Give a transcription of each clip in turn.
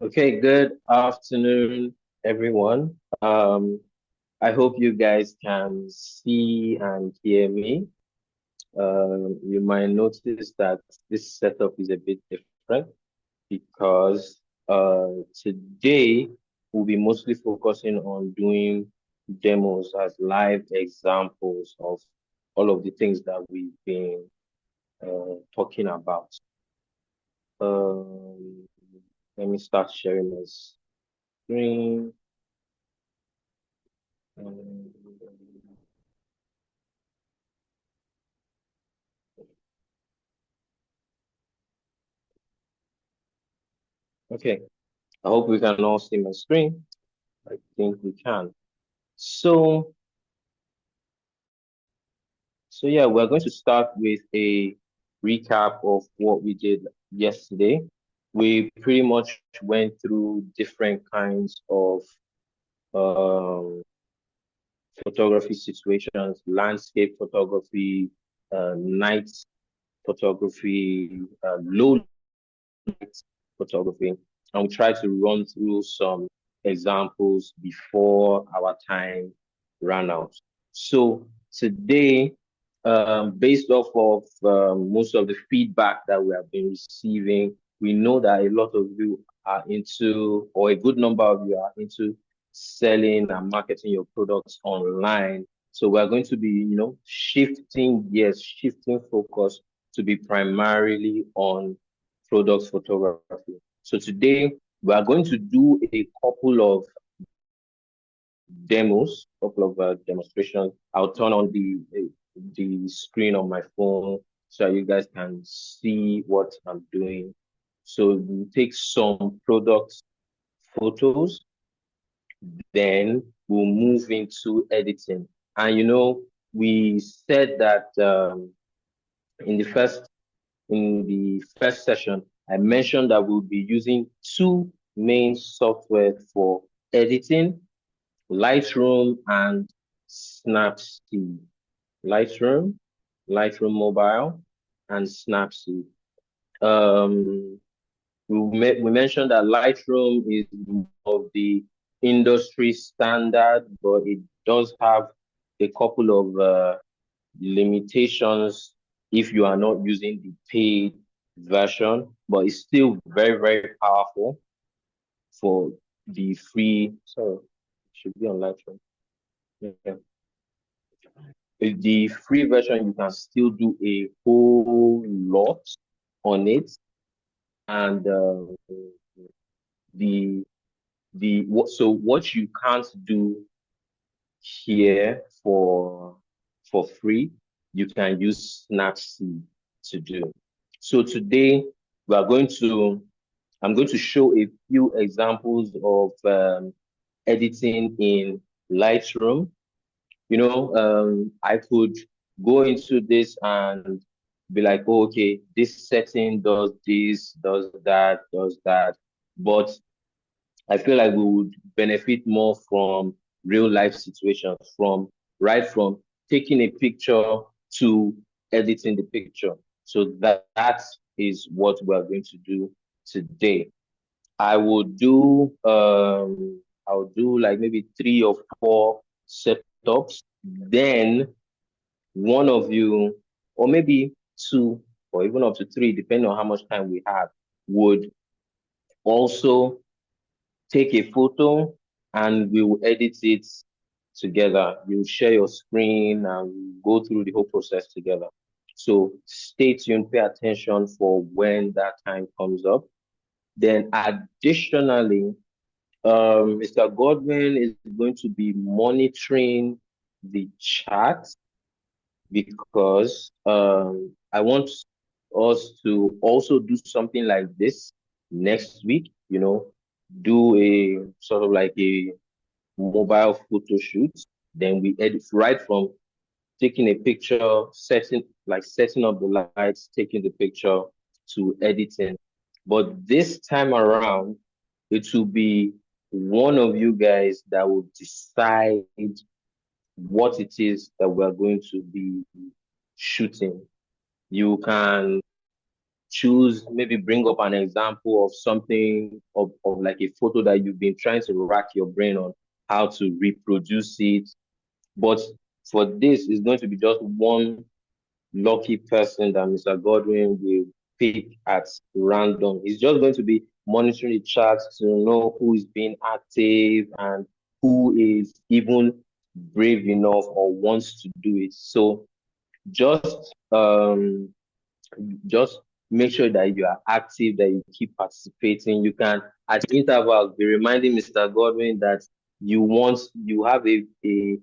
Okay, good afternoon, everyone. I hope you guys can see and hear me. You might notice that this setup is a bit different because today we'll be mostly focusing on doing demos as live examples of all of the things that we've been talking about. Um, Let me start sharing my screen. Um, Okay, I hope we can all see my screen. I think we can. So, so yeah, we're going to start with a recap of what we did yesterday. We pretty much went through different kinds of um, photography situations, landscape photography, night photography, low photography, and we try to run through some examples before our time ran out. So today, based off of most of the feedback that we have been receiving, we know that a lot of you are into, or a good number of you are into selling and marketing your products online. So we're going to be, shifting gears, shifting focus to be primarily on product photography. So today we are going to do a couple of demos, couple of demonstrations. I'll turn on the screen on my phone so you guys can see what I'm doing. So we take some product photos, then we'll move into editing. And we said that in the first in the first session, I mentioned that we'll be using two main software for editing, Lightroom and Snapseed. Lightroom, Lightroom Mobile, and Snapseed. Um, we mentioned that Lightroom is of the industry standard, but it does have a couple of limitations if you are not using the paid version, but it's still very, very powerful for the free. So it should be on Lightroom. Yeah. With the free version, you can still do a whole lot on it, and the so what you can't do here for free, you can use Snapseed to do. So today we are going to I'm going to show a few examples of editing in Lightroom. I could go into this and be like, oh, okay, this setting does this, does that. But I feel like we would benefit more from real life situations, from taking a picture to editing the picture. So that is what we're going to do today. I will do like maybe 3 or 4 setups. Then one of you, or maybe two, or even up to three, depending on how much time we have, would also take a photo and we will edit it together. You share your screen and we go through the whole process together. So stay tuned, pay attention for when that time comes up. Then additionally, Mr. Godwin is going to be monitoring the chat because I want us to also do something like this next week, do a sort of like a mobile photo shoot. Then we edit right from taking a picture, setting up the lights, taking the picture to editing. But this time around, it will be one of you guys that will decide what it is that we're going to be shooting. You can choose, maybe bring up an example of something of like a photo that you've been trying to rack your brain on how to reproduce it. But for this, it's going to be just one lucky person that Mr. Godwin will pick at random. He's just going to be monitoring the charts to know who is being active and who is even brave enough or wants to do it. So just just make sure that you are active, that you keep participating. You can at intervals be reminding Mr. Godwin that you have a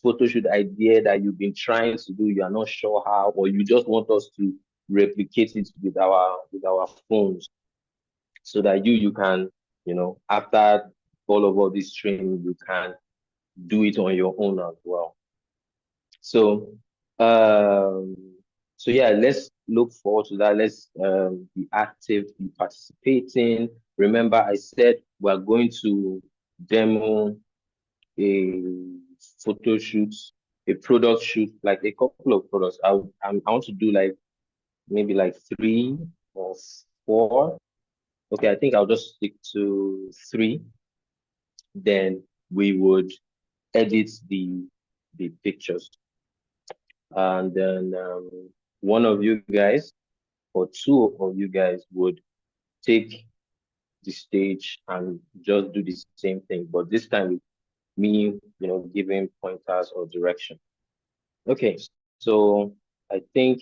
photo shoot idea that you've been trying to do, you are not sure how, or you just want us to replicate it with our phones, so that you can, after all this training, you can do it on your own as well. So, um, so yeah, let's look forward to that. Let's be active, be participating. Remember, I said we're going to demo a photo shoot, a product shoot, like a couple of products. I want to do like maybe like 3 or 4. Okay, I think I'll just stick to 3. Then we would edit the pictures, and then one of you guys or two of you guys would take the stage and just do the same thing, but this time with me, giving pointers or direction. Okay, so I think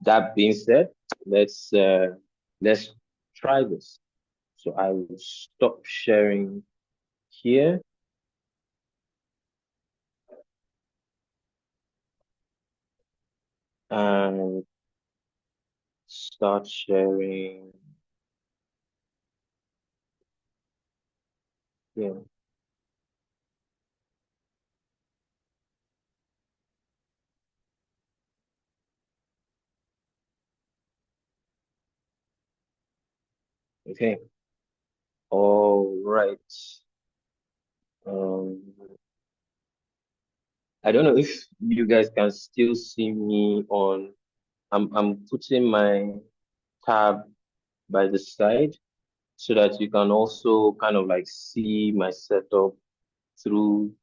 that being said, let's try this. So I will stop sharing here and start sharing here. Okay. All right. Um, I don't know if you guys can still see me on. I'm putting my tab by the side so that you can also kind of like see my setup through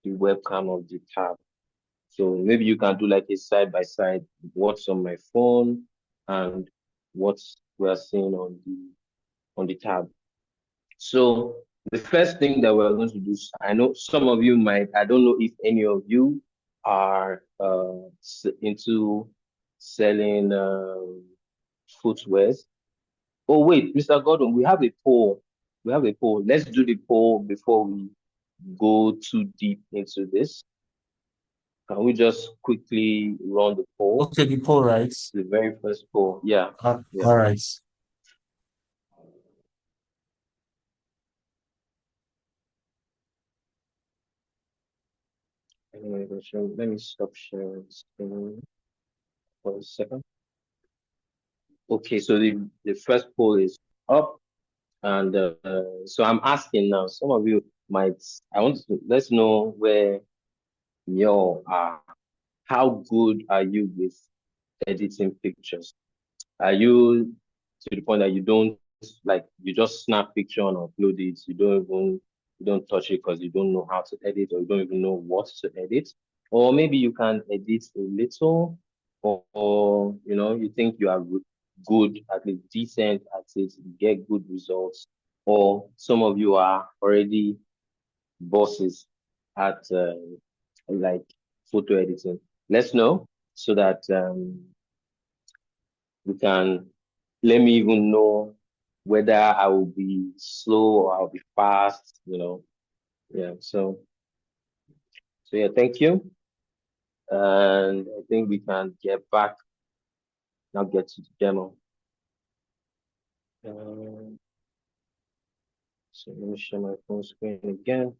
the webcam of the tab. So maybe you can do like a side by side, what's on my phone and what we're seeing on the tab. So the first thing that we're going to do, I know some of you might, I don't know if any of you are into selling footwear. Oh wait, Mr. Gordon, we have a poll. We have a poll. Let's do the poll before we go too deep into this. Can we just quickly run the poll? Okay, the poll, right? The very first poll. Yeah. Yeah. All right. Anyway, let me stop sharing screen for a second. Okay, so the first poll is up, and so I'm asking now. Some of you might. I want to let's know where you are. How good are you with editing pictures? Are you to the point that you don't like you just snap picture and upload it? You don't touch it because you don't know how to edit or you don't even know what to edit? Or maybe you can edit a little, or you think you are good, at least decent at it, get good results, or some of you are already bosses at like photo editing. Let's know so that we can let me even know whether I will be slow or I'll be fast. Yeah. So yeah, thank you. And I think we can get back now, get to the demo. Um, so let me share my phone screen again.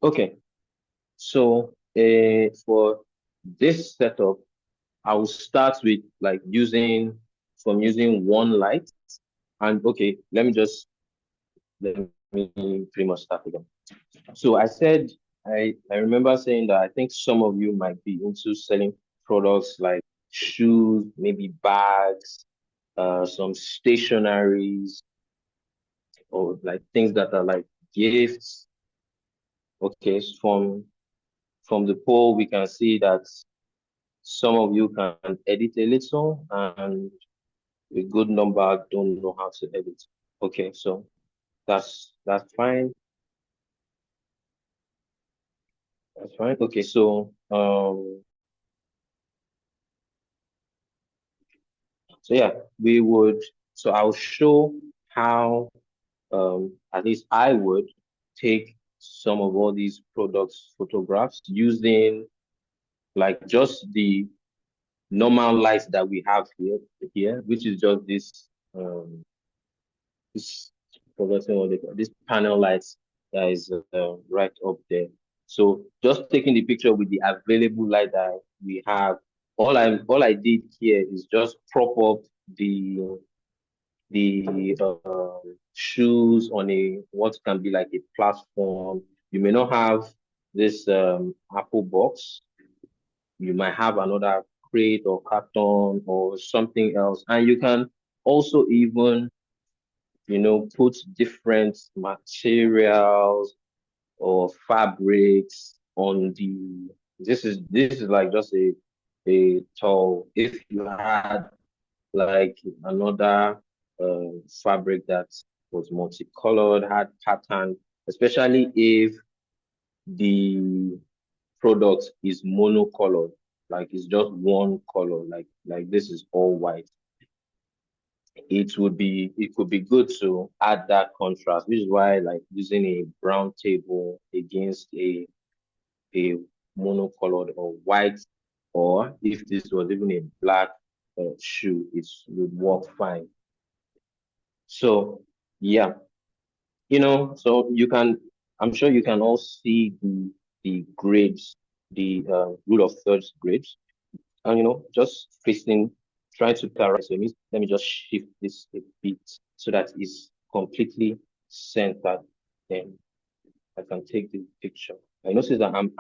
Okay. So for this setup, I will start with like using one light. And okay, let me pretty much start again. So I said I remember saying that I think some of you might be into selling products like shoes, maybe bags, some stationaries, or like things that are like gifts. Okay, so from the poll, we can see that some of you can edit a little, and a good number don't know how to edit. Okay, so that's fine. That's fine. Okay, so yeah, we would. So I'll show how at least I would take some of all these products photographs using like just the normal lights that we have here, which is just this forgotten what they call this panel lights that is right up there. So just taking the picture with the available light that we have. All I did here is just prop up the shoes on a what can be like a platform. You may not have this Apple box. You might have another crate or carton or something else, and you can also even put different materials or fabrics on the. This is like just a towel. If you had like another fabric that was multicolored, had pattern, especially if the product is monocolored, like it's just one color, like this is all white. It could be good to add that contrast, which is why like using a brown table against a monocolored or white, or if this was even a black shoe, it would work fine. So yeah, so I'm sure you can all see the grades, the rule of thirds grades, and just facing, trying to correct. So let me just shift this a bit so that it's completely centered. Then I can take the picture. I notice that I'm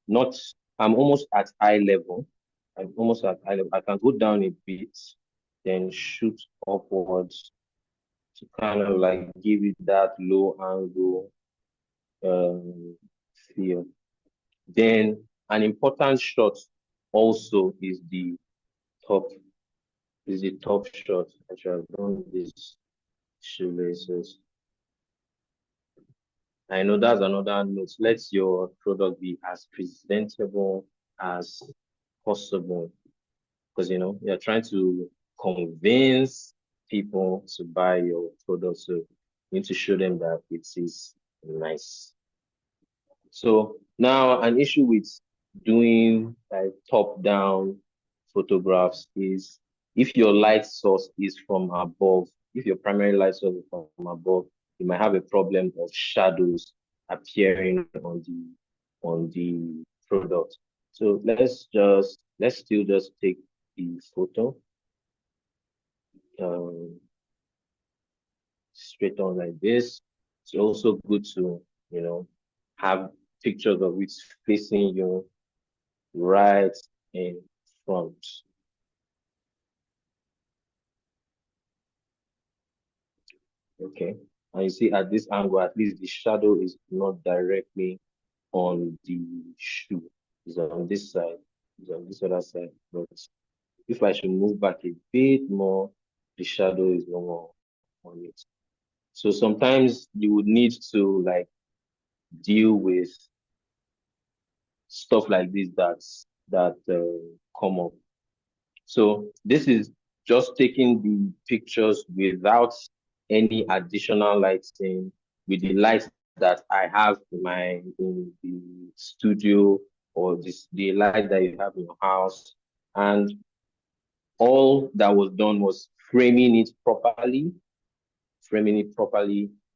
not I'm almost at eye level. I'm almost at eye level. I can go down a bit, then shoot upwards to kind of like give it that low angle um, feel. Then an important shot also top is the top shot. I should have done these shoelaces. I know that's another note. Let your product be as presentable as possible, because you're trying to convince people to buy your product. So you need to show them that it is nice. So now an issue with doing like top-down photographs is if your light source is from above, if your primary light source is from above, you might have a problem of shadows appearing on the product. So let's still just take the photo um, straight on like this. It's also good to, have pictures of it facing you right in front. Okay. And you see at this angle, at least the shadow is not directly on the shoe. It's on this side. It's on this other side. But if I should move back a bit more, the shadow is no more on it. So sometimes you would need to like deal with stuff like this that come up. So this is just taking the pictures without any additional lighting, with the lights that I have in the studio, or the light that you have in your house. And all that was done was framing it properly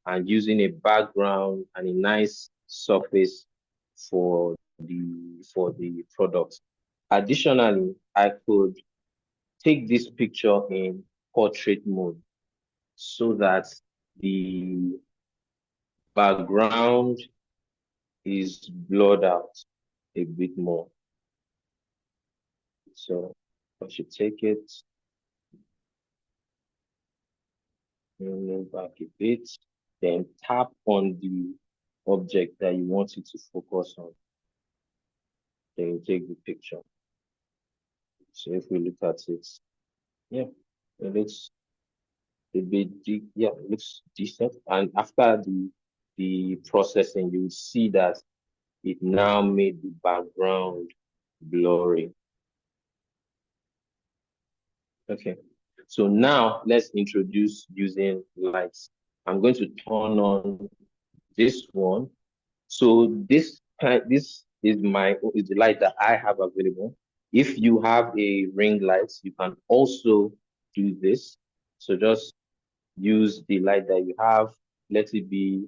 and using a background and a nice surface for the product. Additionally, I could take this picture in portrait mode so that the background is blurred out a bit more. So I should take it and move back a bit, then tap on the object that you want it to focus on. Then you take the picture. So if we look at it, yeah, it looks a bit deep. Yeah, it looks decent. And after the processing, you will see that it now made the background blurry. Okay. So now let's introduce using lights. I'm going to turn on this one. So this is the light that I have available. If you have a ring light, you can also do this. So just use the light that you have. Let it be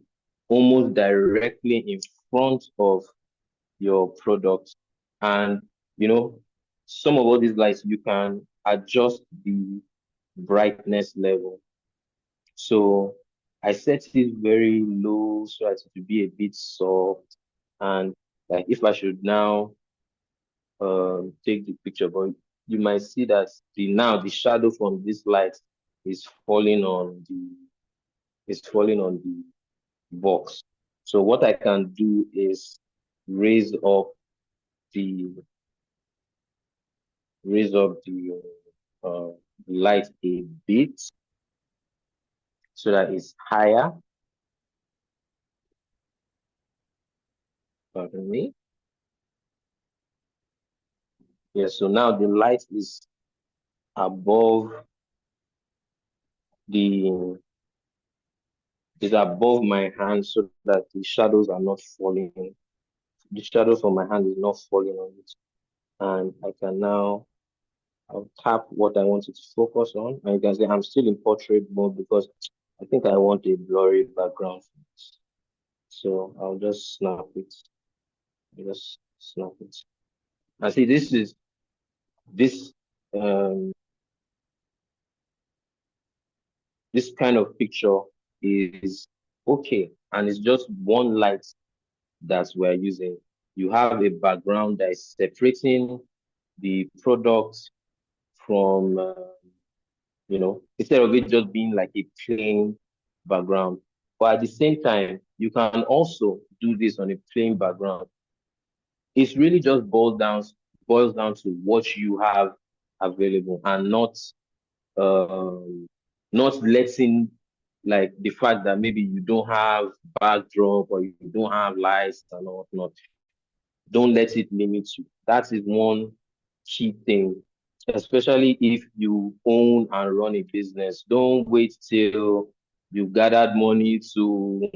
almost directly in front of your product. And some of all these lights you can adjust the brightness level. So I set it very low so as to be a bit soft. And like if I should now take the picture, but you might see that the shadow from this light is falling on the box. So what I can do is raise up the raise up the uh, light a bit so that it's higher. Pardon me. Yeah, so now the light above the is above my hand so that the shadows are not falling. The shadow from my hand is not falling on it. And I can now I'll tap what I want it to focus on. And you can see I'm still in portrait mode because I think I want a blurry background. So I'll just snap it. Just snap it. And see, this um this kind of picture is okay, and it's just one light that we're using. You have a background that is separating the product from, instead of it just being like a plain background. But at the same time, you can also do this on a plain background. It's really just boils down to what you have available and um, not letting like the fact that maybe you don't have backdrop or you don't have lights and whatnot. Don't let it limit you. That is one key thing, especially if you own and run a business. Don't wait till you've gathered money to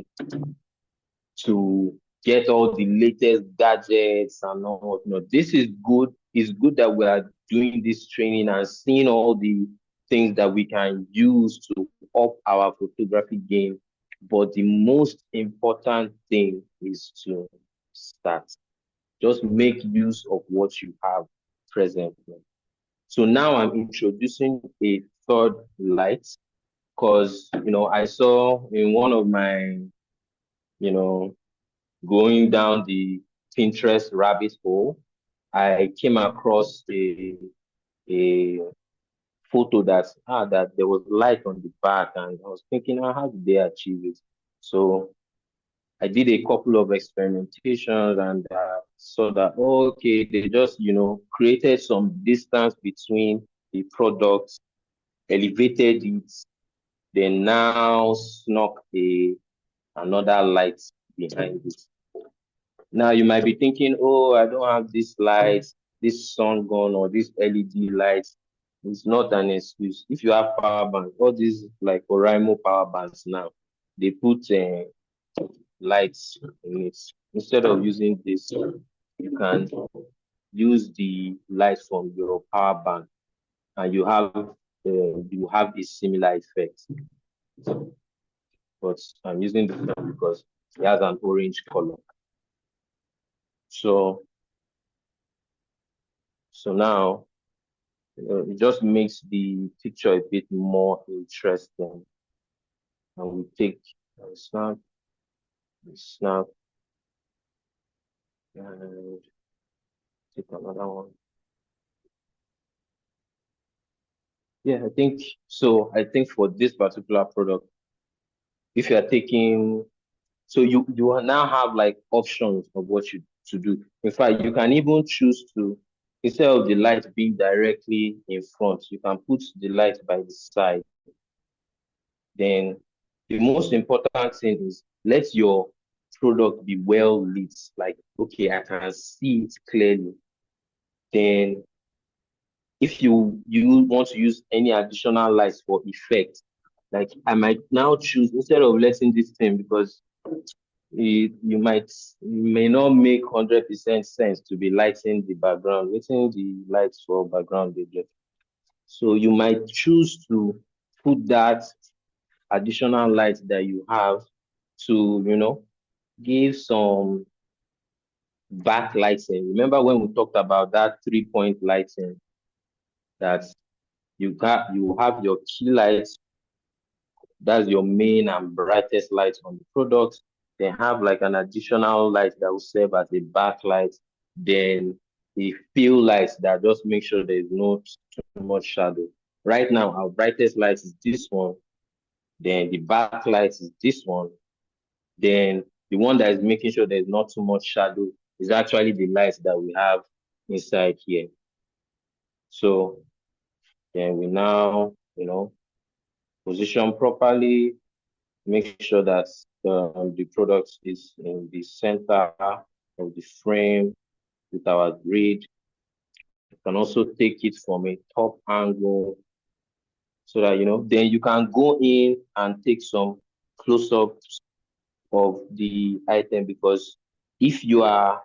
get all the latest gadgets and all whatnot. This is good. It's good that we are doing this training and seeing all the things that we can use to up our photography game. But the most important thing is to start. Just make use of what you have presently. So now I'm introducing a third light because, I saw in one of my, you know, going down the Pinterest rabbit hole, I came across a photo that there was light on the back, and I was thinking, how did they achieve it? So I did a couple of experimentations and saw that, okay, they just, created some distance between the products, elevated it, then now snuck another light behind it. Now you might be thinking, oh, I don't have this light, this sun gun or this LED light. It's not an excuse. If you have power bank, all these like Oraimo power banks now, they put lights in it. Instead of using this, you can use the light from your power bank, and you have a similar effect. But I'm using this one because it has an orange color. So now it just makes the picture a bit more interesting. And we take a snap, And take another one. Yeah, I think so. I think for this particular product, if you are taking, so you will now have like options of what you to do. In fact, you can even choose to, instead of the light being directly in front, you can put the light by the side. Then the most important thing is let your product be well lit. Like, okay, I can see it clearly. Then if you want to use any additional lights for effect, like I might now choose instead of letting this thing because you may not make 100% sense to be lighting the background, waiting the lights for background they get. So you might choose to put that additional light that you have to, give some backlighting. Remember when we talked about that 3-point lighting that you have your key lights, that's your main and brightest light on the product. They have like an additional light that will serve as a backlight. Then a few lights that just make sure there's no too much shadow. Right now, our brightest light is this one. Then the backlight is this one. Then the one that is making sure there's not too much shadow is actually the light that we have inside here. So then we now, position properly, make sure that the product is in the center of the frame with our grid. You can also take it from a top angle so that, then you can go in and take some close-ups of the item because if you are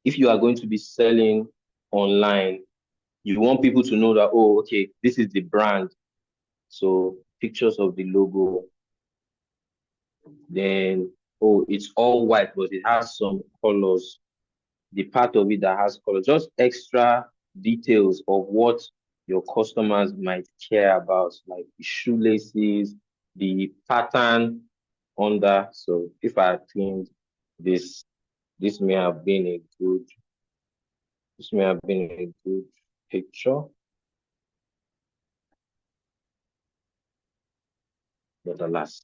if you are going to be selling online, you want people to know that, oh, okay, this is the brand. So pictures of the logo, then, oh, it's all white, but it has some colors. The part of it that has colors, just extra details of what your customers might care about, like the shoelaces, the pattern under. So if I think this, this may have been a good, this may have been a good picture, but alas.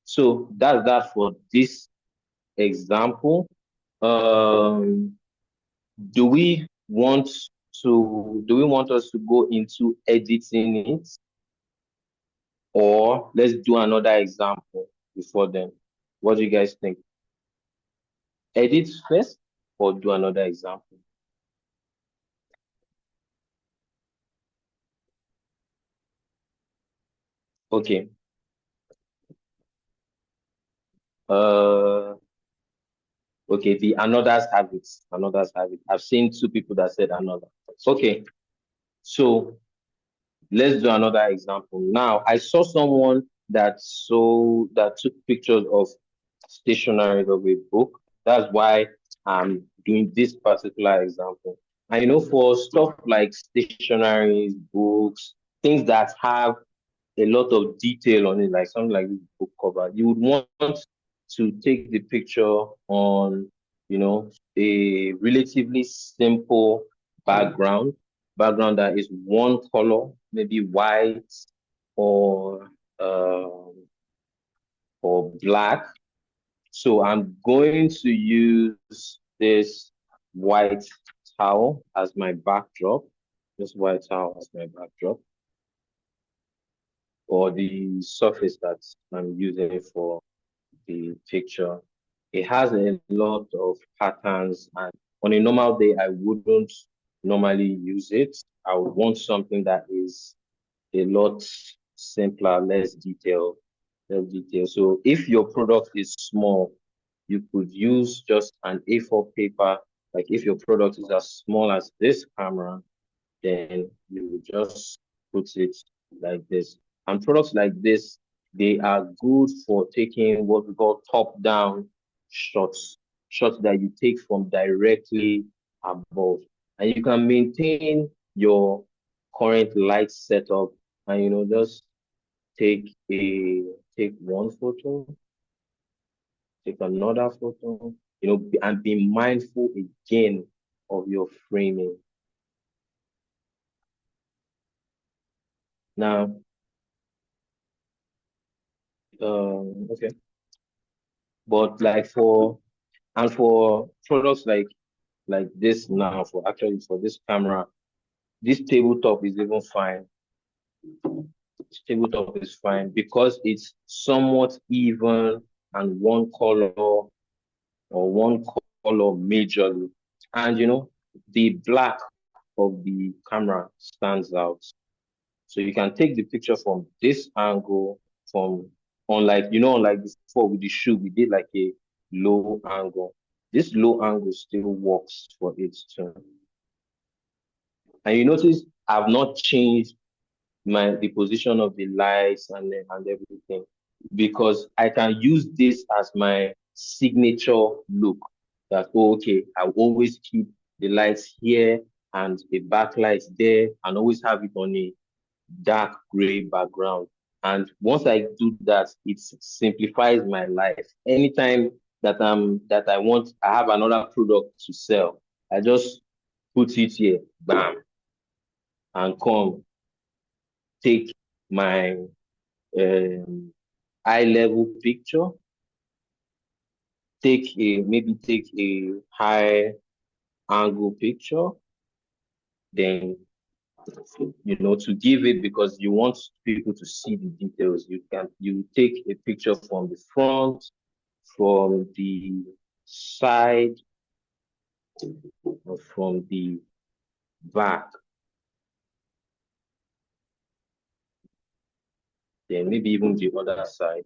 So that's that for this example. Um, do we want do we want us to go into editing it, or let's do another example before then? What do you guys think? Edit first or do another example? Okay. Uh okay, the another's have it. Another's have it. I've seen two people that said another. Okay, so let's do another example. Now, I saw someone that took pictures of stationery of a book. That's why I'm doing this particular example. And for stuff like stationeries, books, things that have a lot of detail on it, like something like this book cover, you would want to take the picture on, a relatively simple background, that is one color, maybe white or black. So I'm going to use this white towel as my backdrop, this white towel as my backdrop, or the surface that I'm using for the picture. It has a lot of patterns, and on a normal day, I wouldn't normally use it. I would want something that is a lot simpler, less detail. So if your product is small, you could use just an A4 paper. Like if your product is as small as this camera, then you would just put it like this. And products like this, they are good for taking what we call top-down shots, shots that you take from directly above. And you can maintain your current light setup and just take a take one photo, take another photo, and be mindful again of your framing. Now, okay, but like for products like this now, for this camera, this tabletop is even fine. This tabletop is fine because it's somewhat even and one color majorly. And the black of the camera stands out. So you can take the picture from this angle, from unlike before with the shoe, we did like a low angle. This low angle still works for it too. And you notice I've not changed the position of the lights and everything, because I can use this as my signature look. That, oh, okay, I always keep the lights here and a backlight there, and always have it on a dark gray background. And once I do that, it simplifies my life. Anytime that I have another product to sell, I just put it here, bam, and come take my um, eye level picture, take a high angle picture, then to give it, because you want people to see the details. You take a picture from the front, from the side, or from the back, then maybe even the other side.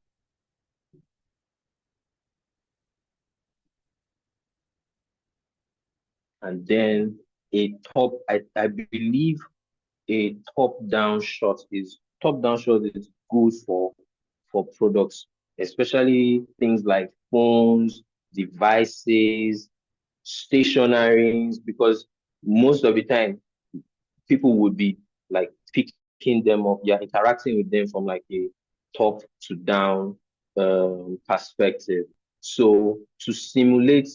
And then I believe a top down shot is good for products, especially things like phones, devices, stationaries, because most of the time people would be like picking them up. You're interacting with them from like a top to down perspective. So to simulate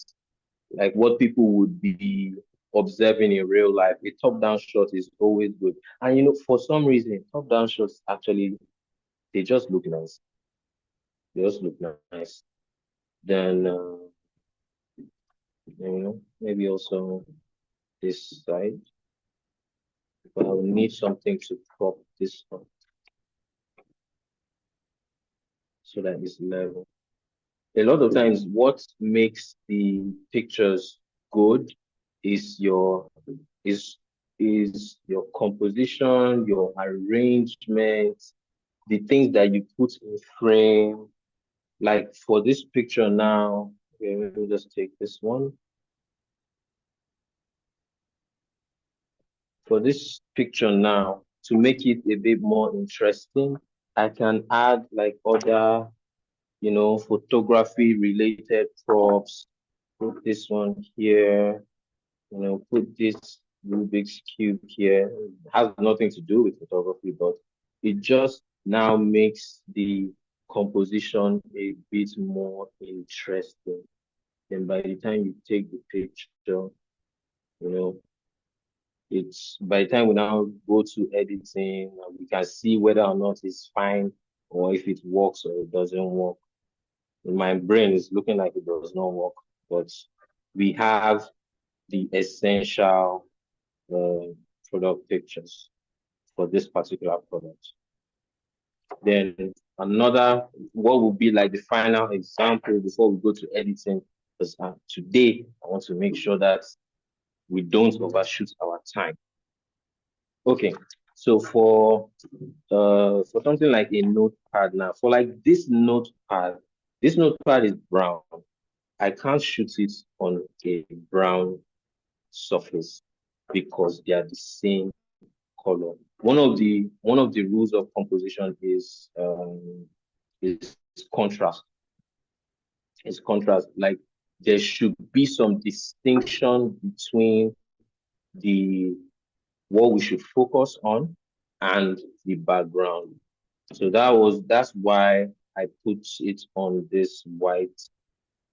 like what people would be observing in real life, a top-down shot is always good. And for some reason, top-down shots actually they just look nice. They just look nice. Then maybe also this side, but I will need something to prop this up so that it's level. A lot of times, what makes the pictures good is is your composition, your arrangement, the things that you put in frame. Like for this picture now, okay, let me just take this one. For this picture now, to make it a bit more interesting, I can add like other, photography related props. Put this one here, put this Rubik's Cube here. It has nothing to do with photography, but it just now makes the composition a bit more interesting. Then by the time you take the picture, you know, it's by the time we now go to editing, we can see whether or not it's fine or if it works or it doesn't work. My brain is looking like it does not work, but we have the essential uh, product pictures for this particular product. Then what would be like the final example before we go to editing? Because today I want to make sure that we don't overshoot our time. Okay, so for something like a notepad now, for like this notepad is brown. I can't shoot it on a brown surface because they are the same color. One of the rules of composition is contrast. It's contrast. Like there should be some distinction between the what we should focus on and the background. So that's why I put it on this white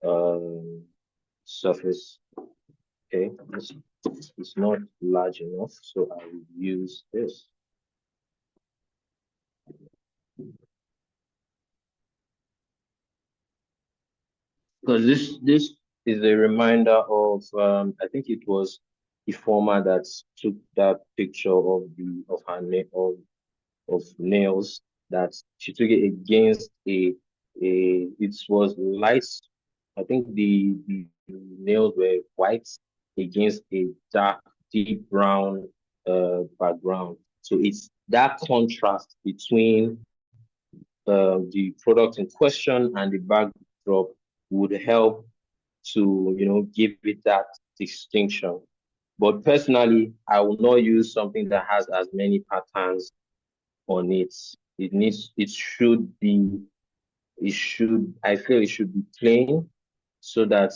um surface. Okay, it's not large enough, so I will use this. Because this is a reminder of I think it was the former that took that picture of the of her of nails that she took it against a it was light. I think the nails were white against a dark deep brown background. So it's that contrast between the product in question and the backdrop would help to, give it that distinction. But personally, I will not use something that has as many patterns on it. I feel it should be plain so that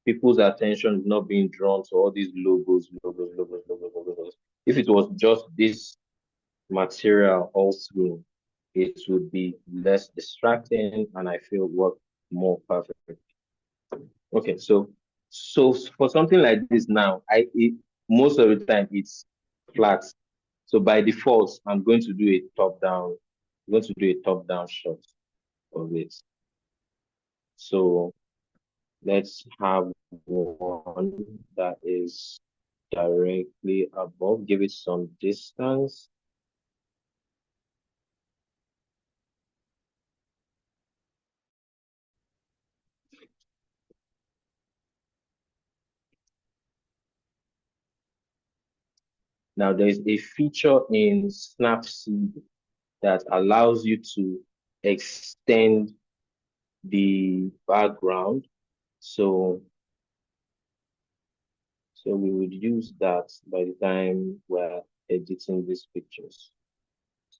people's attention is not being drawn to all these logos. If it was just this material all through, it would be less distracting and I feel work more perfect. Okay, so for something like this now, most of the time it's flat. So by default, I'm going to do a top down shot of it. So let's have one that is directly above, give it some distance. Now there's a feature in Snapseed that allows you to extend the background. So so we would use that by the time we're editing these pictures,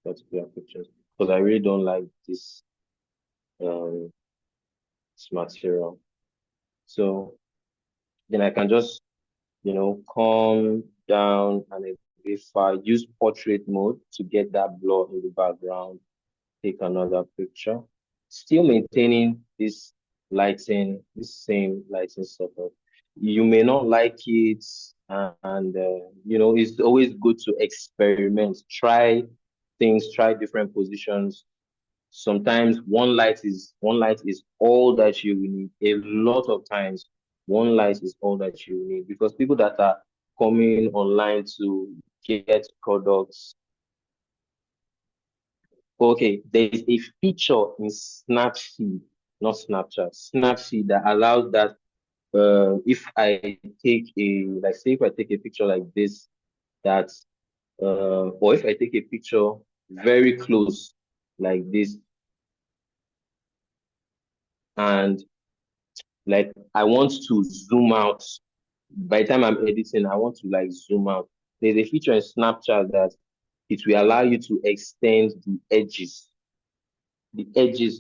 particular pictures, because I really don't like um this material. So then I can just, come down and if I use portrait mode to get that blur in the background, take another picture, still maintaining this same lighting setup. You may not like it, and it's always good to experiment, try things, try different positions. Sometimes one light is all that you will need. A lot of times, one light is all that you need because people that are coming online to get products. Okay, there is a feature in Snapseed, not Snapchat, Snapseed that allows that if I take like say if I take a picture like this, that or if I take a picture very close like this, and like I want to zoom out. By the time I'm editing, I want to like zoom out. There's a feature in Snapchat that it will allow you to extend the edges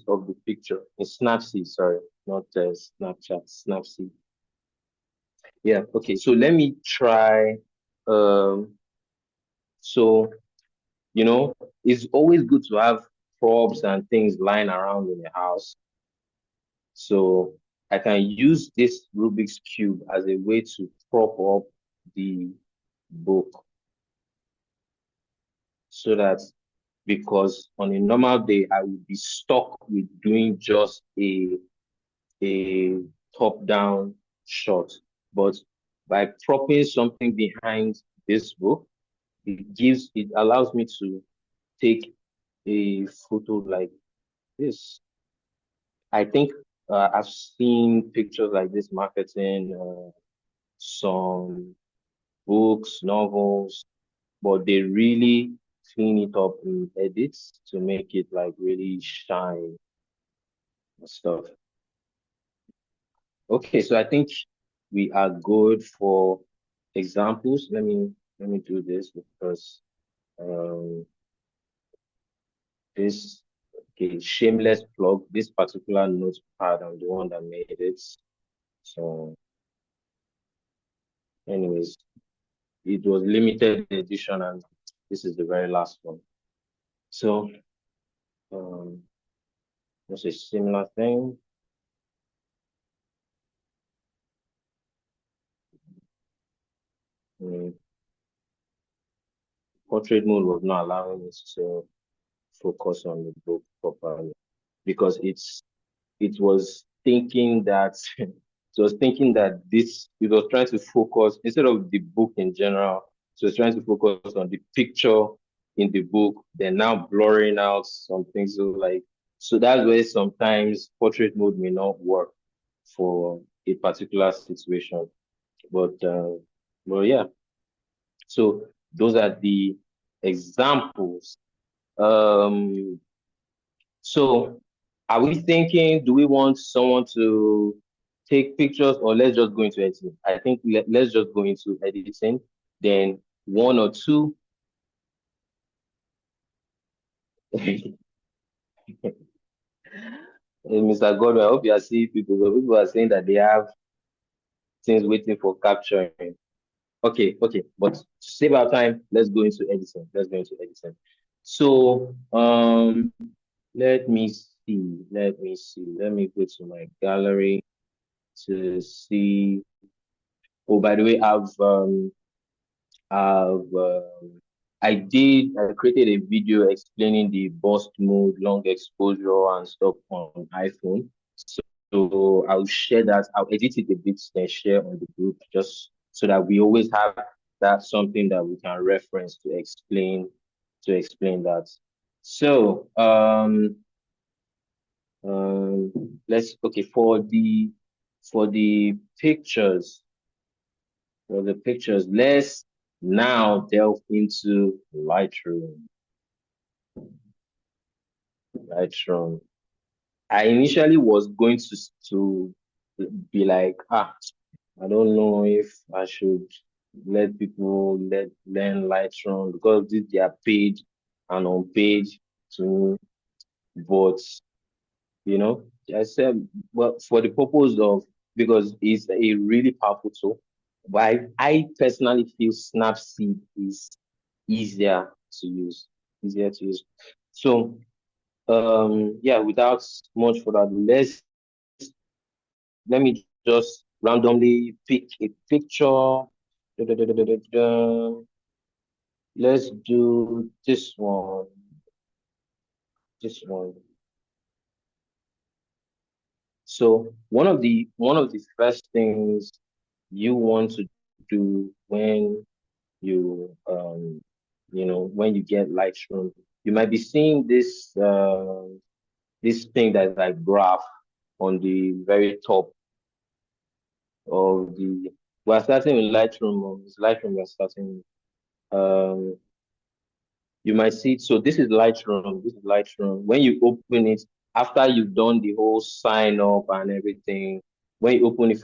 of the picture in Snapseed, sorry, not Snapchat, Snapseed. Yeah, okay. So let me try. Um, so it's always good to have props and things lying around in the house. So I can use this Rubik's Cube as a way to prop up the book so that because on a normal day I would be stuck with doing just a top down shot. But by propping something behind this book, it allows me to take a photo like this. I think I've seen pictures like this marketing some books, novels, but they really clean it up in edits to make it like really shine and stuff. Okay, so I think we are good for examples. Let me do this because um this okay, shameless plug, this particular notepad, I'm the one that made it. So anyways, it was limited edition and this is the very last one. So um it's a similar thing. portrait mode was not allowing me to focus on the book properly because it was thinking that it was thinking that this it was trying to focus instead of the book in general. So it's trying to focus on the picture in the book, then now blurring out some things. So that's where sometimes portrait mode may not work for a particular situation. But yeah. So those are the examples. Um, so are we thinking, do we want someone to take pictures or let's just go into editing? I think let's just go into editing. Then one or two. Mr. Godwin, I hope you are seeing people. But people are saying that they have things waiting for capturing. Okay, okay. But to save our time, let's go into editing. Let's go into editing. So let me see. Let me see. Let me go to my gallery to see. Oh, by the way, I've I created a video explaining the burst mode, long exposure, and stuff on iPhone. So I'll share that. I'll edit it a bit, then share on the group, just so that we always have that something that we can reference to explain that. So let's okay for the pictures let's now delve into Lightroom. Lightroom. I initially was going to be like, I don't know if I should let people learn Lightroom because this they are paid and unpaid to me. But I said, well, for the purpose of because it's a really powerful tool. But I personally feel Snapseed is easier to use, easier to use. So, yeah, without much further ado, let me just randomly pick a picture. Da, da, da, da, da, da, da. Let's do this one. This one. So one of the first things you want to do when you get Lightroom, you might be seeing this thing that's like graph on the very top of the. We're starting with Lightroom. It's Lightroom we're starting with. You might see. So this is Lightroom. This is Lightroom. When you open it, after you've done the whole sign up and everything, when you open it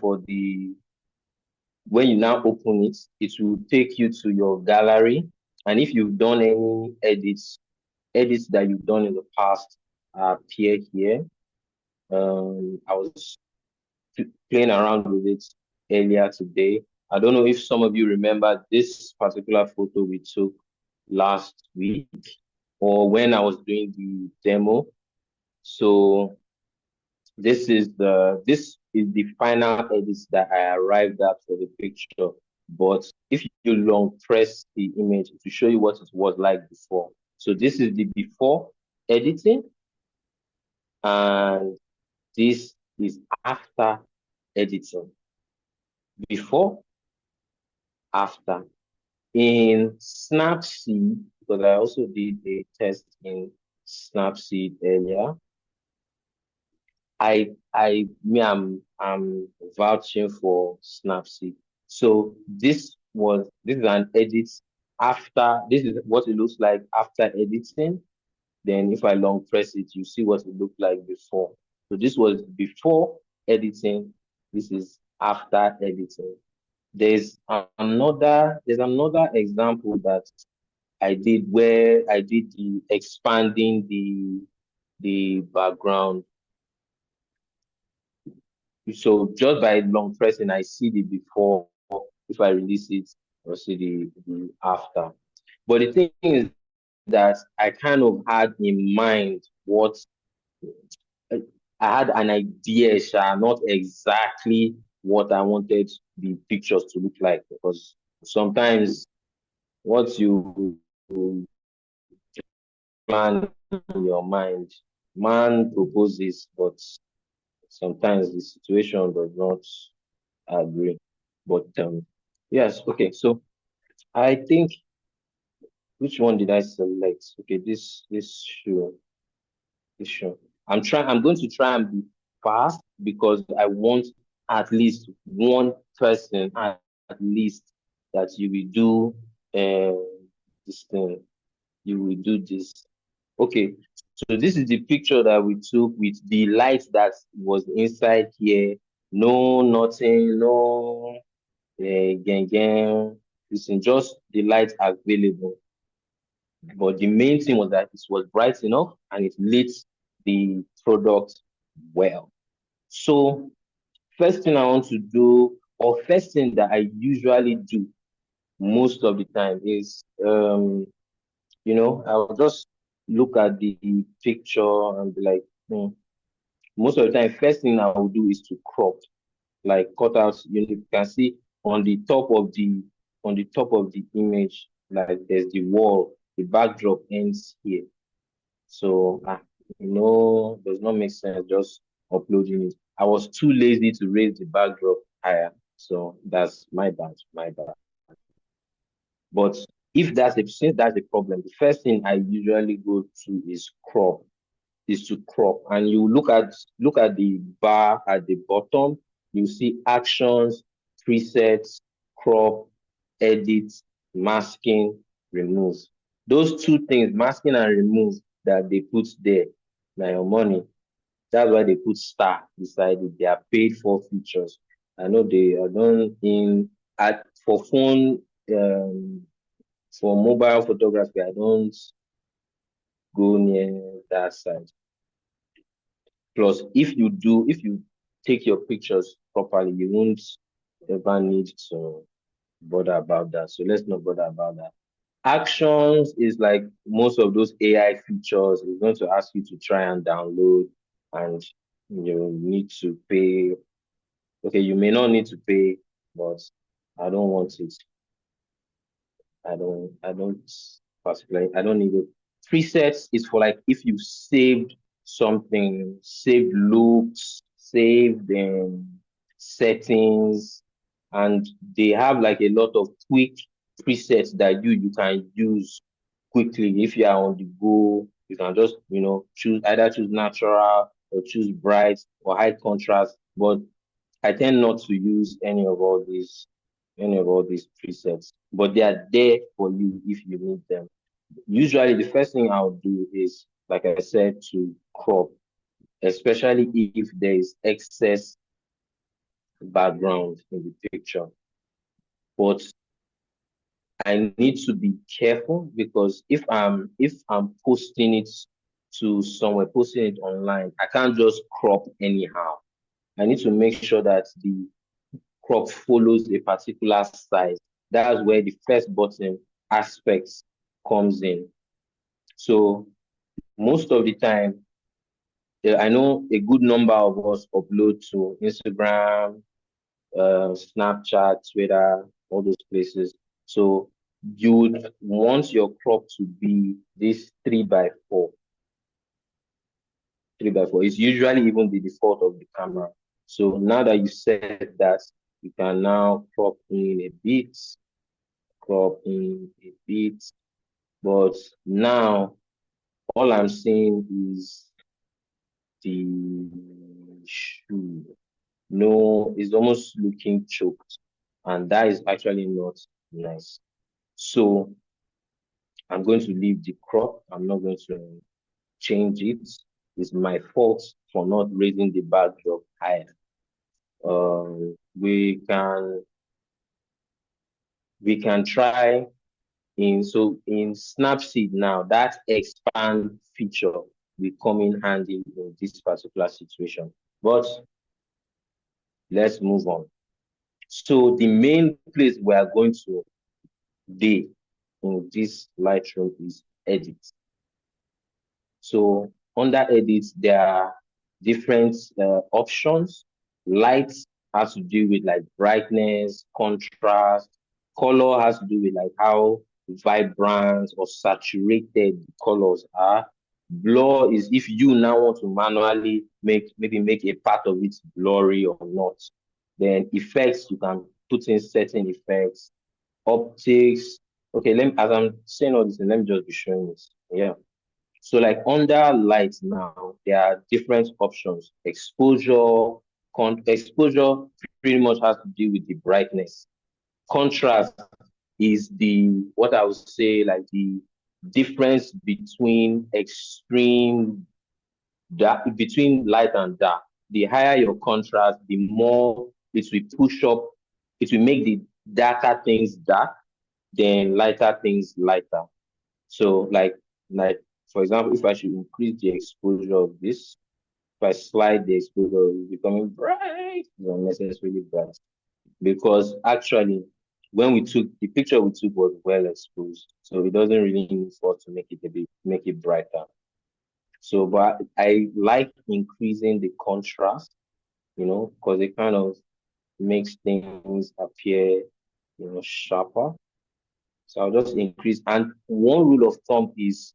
when you now open it, it will take you to your gallery. And if you've done any edits that you've done in the past appear here. I was playing around with it earlier today. I don't know if some of you remember this particular photo we took last week or when I was doing the demo. So this is the final edits that I arrived at for the picture. But if you long press the image to show you what it was like before. So this is the before editing, and this is after editing. Before, after. In Snapseed, because I also did a test in Snapseed earlier, I'm vouching for Snapseed. So this is an edit after. This is what it looks like after editing. Then if I long press it, you see what it looked like before. So this was before editing. This is after editing. There's another example that I did where I did the expanding the background. So just by long pressing, I see the before. If I release it, I'll see the after. But the thing is that I kind of had in mind what I had an idea, not exactly what I wanted the pictures to look like, because sometimes what you plan in your mind. Man proposes, but sometimes the situation does not agree. But yes, okay. So I think, which one did I select? Okay, this show. I'm going to try and be fast because I want at least one person at least that you will do this thing. You will do this. Okay, so this is the picture that we took with the light that was inside here. No, nothing, no gang. This is just the light available. But the main thing was that it was bright enough and it lit the product well. So first thing I want to do, or first thing that I usually do most of the time is, I'll just look at the picture and be like, most of the time, first thing I will do is to crop, like cut out. You can see on the top of the image, like there's the wall, the backdrop ends here. So, does not make sense just uploading it. I was too lazy to raise the backdrop higher. So that's my bad, my bad. But since that's a problem, the first thing I usually go to is to crop. And you look at the bar at the bottom, you see actions, presets, crop, edit, masking, remove. Those two things, masking and remove, that they put there, na your money. That's why they put star beside it. They are paid for features. I know they are done in at for phone for mobile photography. I don't go near that side. Plus, if you take your pictures properly, you won't ever need to bother about that. So let's not bother about that. Actions is like most of those AI features. It's going to ask you to try and download, and you need to pay. Okay, you may not need to pay, but I don't want it. I don't particularly, I don't need it. Presets is for like if you saved something, saved looks, saved settings, and they have like a lot of quick presets that you can use quickly. If you are on the go, you can just, choose natural or choose bright or high contrast. But I tend not to use any of all these presets, but they are there for you if you need them. Usually, the first thing I'll do is, like I said, to crop, especially if there is excess background in the picture. But I need to be careful because if I'm posting it to somewhere, posting it online, I can't just crop anyhow. I need to make sure that the crop follows a particular size. That's where the first button aspects comes in. So most of the time, I know a good number of us upload to Instagram, Snapchat, Twitter, all those places. So you would want your crop to be this 3 by 4. 3 by 4 is usually even the default of the camera. So now that you said that, you can now crop in a bit, crop in a bit. But now all I'm seeing is the shoe. No, it's almost looking choked. And that is actually not nice. So I'm going to leave the crop. I'm not going to change it. It's my fault for not raising the backdrop higher. We can try in Snapseed now, that expand feature will come in handy in this particular situation. But let's move on. So the main place we are going to be in this Lightroom is edit. So under edit, there are different options. Light has to do with like brightness, contrast. Color has to do with like how vibrant or saturated the colors are. Blur is if you now want to manually make a part of it blurry or not. Then effects, you can put in certain effects. Optics. Okay, as I'm saying all this, let me just be showing this. Yeah. So like under light now, there are different options. Exposure pretty much has to do with the brightness. Contrast is the what I would say like the difference between extreme dark between light and dark. The higher your contrast, the more it will push up, it will make the darker things dark, then lighter things lighter. So like for example, if I should increase the exposure of this, if I slide the exposure, it's becoming bright, it's unnecessarily bright. Because actually when we took the picture we took was well exposed. So it doesn't really need for us to make it brighter. So but I like increasing the contrast, because it kind of makes things appear, sharper. So I'll just increase. And one rule of thumb is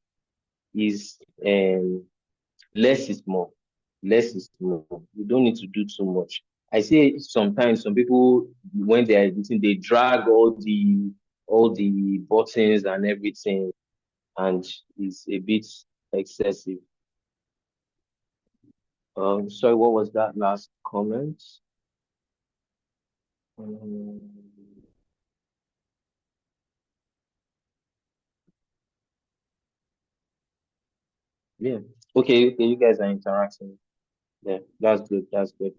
less is more. Less is more. You don't need to do too much. I say sometimes some people when they're editing, they drag all the buttons and everything, and it's a bit excessive. Sorry, what was that last comment? Um, yeah. Okay, you guys are interacting. Yeah, that's good. That's good.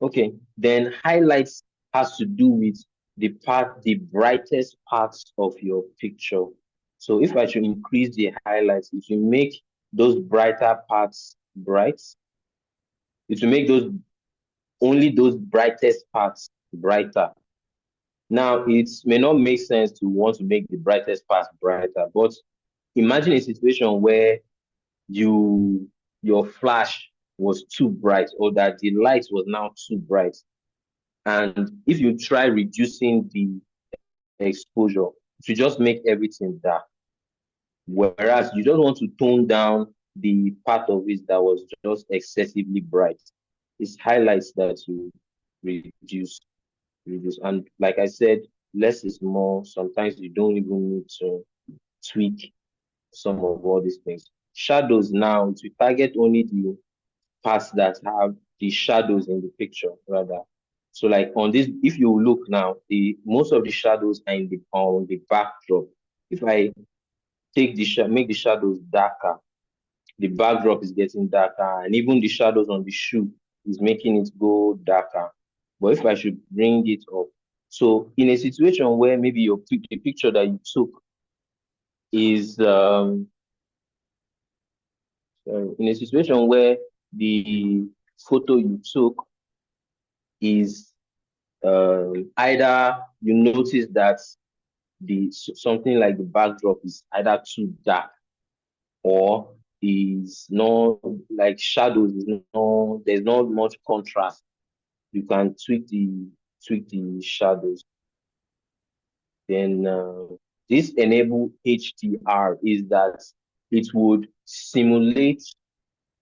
Okay, then highlights has to do with the brightest parts of your picture. So if I should increase the highlights, it will make those brighter parts bright. It will make those brightest parts brighter. Now, it may not make sense to want to make the brightest parts brighter, but imagine a situation where you your flash was too bright or that the light was now too bright. And if you try reducing the exposure to just make everything dark, whereas you just want to tone down the part of it that was just excessively bright. It's highlights that you reduce, reduce. And like I said, less is more. Sometimes you don't even need to tweak some of all these things. Shadows now, to target only the parts that have the shadows in the picture rather. So like on this, if you look now, the most of the shadows are in the on the backdrop. If I make the shadows darker, the backdrop is getting darker, and even the shadows on the shoe is making it go darker. But if I should bring it up, so in a situation where maybe the picture that you took is in a situation where the photo you took is either you notice that the something like the backdrop is either too dark or is not like shadows is not there's not much contrast. You can tweak the shadows. Then this enable HDR is that it would simulate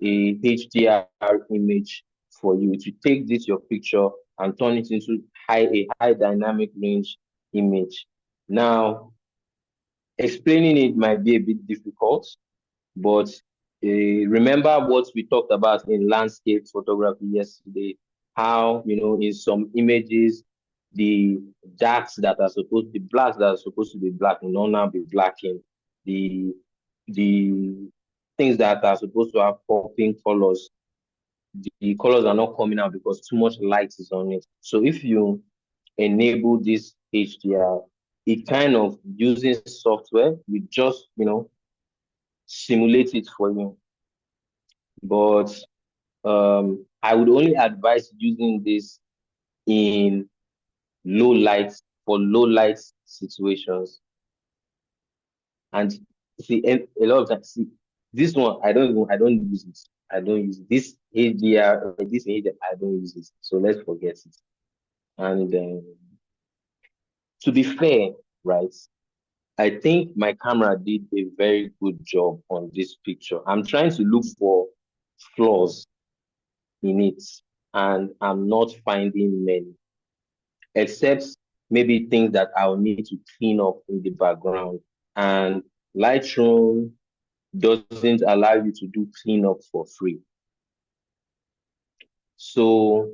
a HDR image for you to take this your picture and turn it into a high dynamic range image. Now, explaining it might be a bit difficult, but remember what we talked about in landscape photography yesterday, how, in some images, the blacks that are supposed to be black will not now be blacking. The things that are supposed to have popping colors, the colors are not coming out because too much light is on it. So if you enable this HDR, it kind of using software, you just, simulate it for you. But I would only advise using this in low light for low light situations. And see, a lot of times, see, this one I don't use it. I don't use it. This HDR, this HDR, I don't use it. So let's forget it. And to be fair, right? I think my camera did a very good job on this picture. I'm trying to look for flaws in it, and I'm not finding many, except maybe things that I'll need to clean up in the background. And Lightroom doesn't allow you to do cleanup for free. So,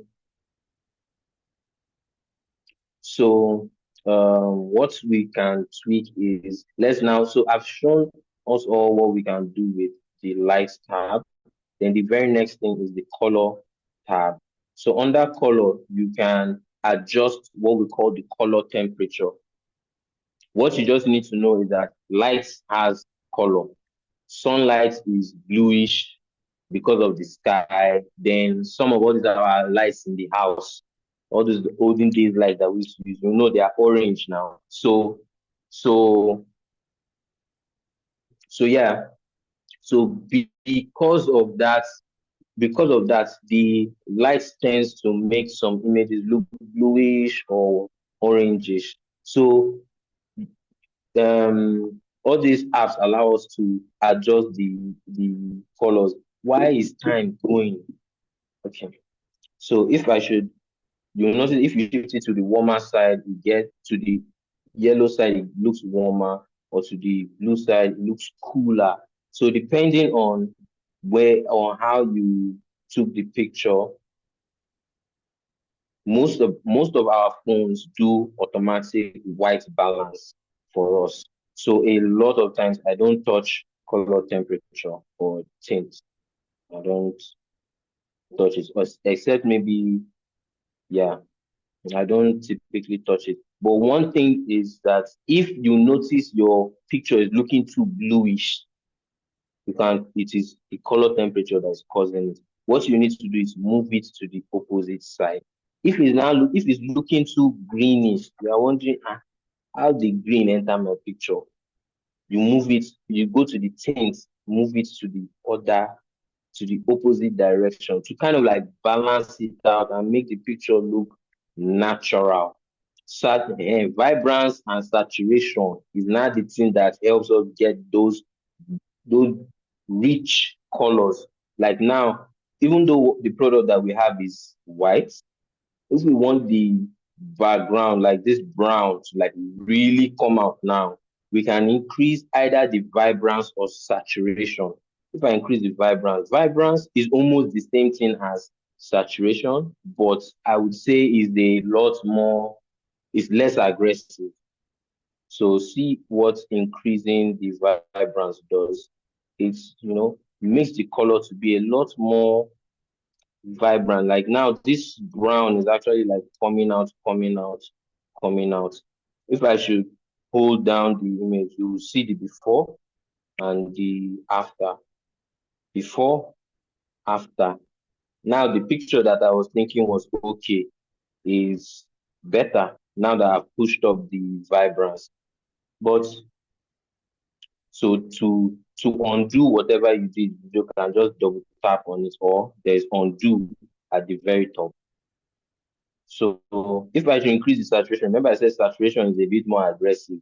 what we can tweak is, let's now, so I've shown us all what we can do with the lights tab. Then the very next thing is the color tab. So under color, you can adjust what we call the color temperature. What you just need to know is that light has color. Sunlight is bluish because of the sky. Then some of what is our lights in the house, all those olden days lights that we used to use, you know, they are orange now. So, so yeah. So because of that, the light tends to make some images look bluish or orangish. So all these apps allow us to adjust the colors. Why is time going? Okay. So if I should, you'll notice if you shift it to the warmer side, you get to the yellow side, it looks warmer, or to the blue side, it looks cooler. So depending on how you took the picture, most of our phones do automatic white balance for us. So a lot of times I don't touch color temperature or tint. I don't touch it, except maybe, yeah, I don't typically touch it. But one thing is that if you notice your picture is looking too bluish, it is the color temperature that is causing it. What you need to do is move it to the opposite side. If it's looking too greenish, you are wondering, how the green enter my picture. You move it, you go to the tint, move it to the opposite direction to kind of like balance it out and make the picture look natural. Vibrance and saturation is now the thing that helps us get those rich colors. Like now, even though the product that we have is white, if we want the background like this brown to like really come out now, we can increase either the vibrance or saturation. If I increase the vibrance is almost the same thing as saturation, but I would say is a lot more, it's less aggressive. So see what increasing the vibrance does. It's, makes the color to be a lot more vibrant. Like now, this brown is actually like coming out, coming out, coming out. If I should hold down the image, you will see the before and the after. Before, after. Now, the picture that I was thinking was okay is better now that I've pushed up the vibrance. But so to undo whatever you did, you can just double tap on it, or there's undo at the very top. So if I should increase the saturation, remember I said saturation is a bit more aggressive.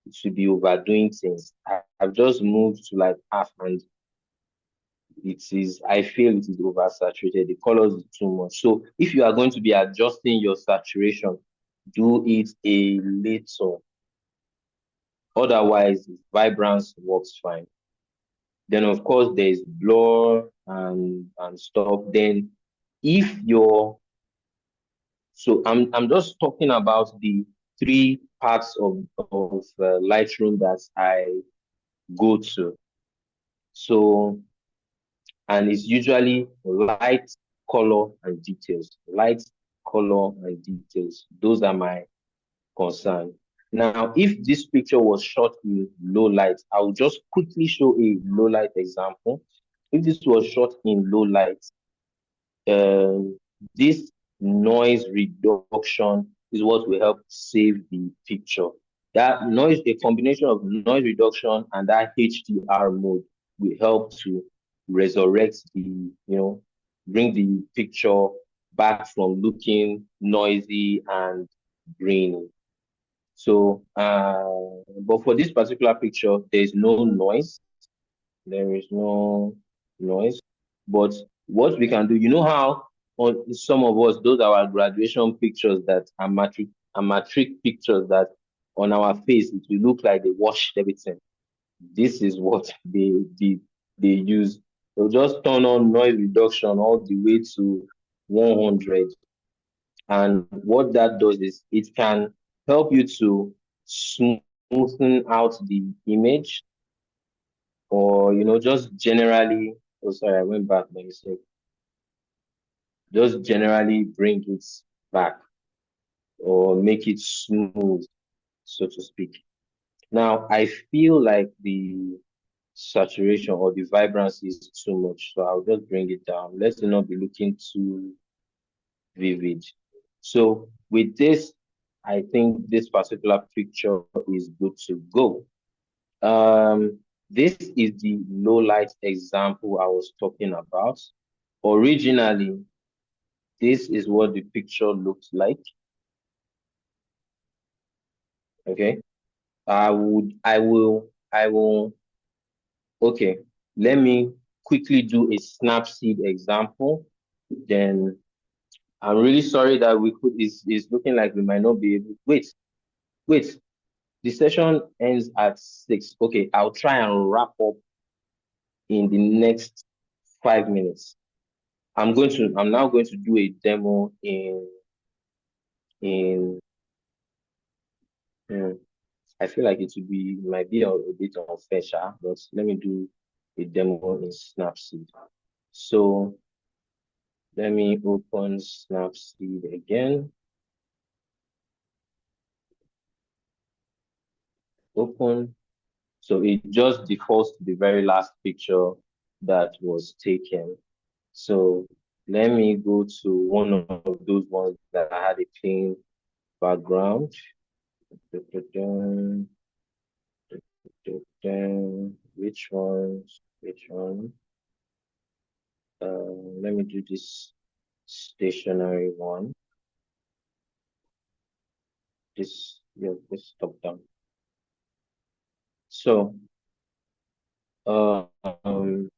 It should be overdoing things. I've just moved to like half, and I feel it is oversaturated. The colors is too much. So if you are going to be adjusting your saturation, do it a little. Otherwise, vibrance works fine. Then of course there's blur and stuff. Then if you're So I'm just talking about the three parts of Lightroom that I go to. So, and it's usually light, color, and details. Light, color, and details. Those are my concern. Now, if this picture was shot in low light, I will just quickly show a low light example. If this was shot in low light, um, this noise reduction is what will help save the picture. That noise, a combination of noise reduction and that HDR mode will help to resurrect bring the picture back from looking noisy and grainy. So, but for this particular picture, there is no noise. There is no noise. But what we can do, you know how on some of us, those are our graduation pictures that are matric pictures that on our face, it will look like they washed everything. This is what they use. They'll just turn on noise reduction all the way to 100. And what that does is it can help you to smoothen out the image, or just generally, oh sorry, I went back by mistake. Just generally bring it back or make it smooth, so to speak. Now I feel like the saturation or the vibrancy is too much, so I'll just bring it down. Let's not be looking too vivid. So with this, I think this particular picture is good to go. This is the low light example I was talking about. Originally, this is what the picture looks like. Okay. I will, okay. Let me quickly do a Snapseed example. Then I'm really sorry that it's looking like we might not be able. Wait. The session ends at 6. Okay, I'll try and wrap up in the next 5 minutes. I'm now going to do a demo in hmm, I feel like might be a bit unfair, but let me do a demo in Snapseed. So let me open Snapseed again. Open. So it just defaults to the very last picture that was taken. So let me go to one of those ones that I had a clean background. Which ones? Which one? Let me do this stationary one. This top down. So, um,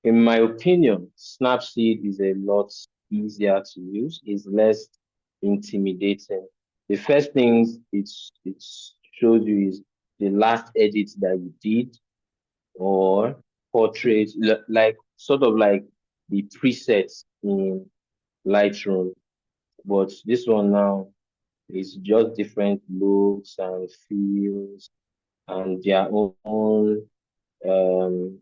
in my opinion, Snapseed is a lot easier to use. It's less intimidating. The first things it shows you is the last edit that you did, or portrait, like sort of like the presets in Lightroom. But this one now is just different looks and feels and their own um,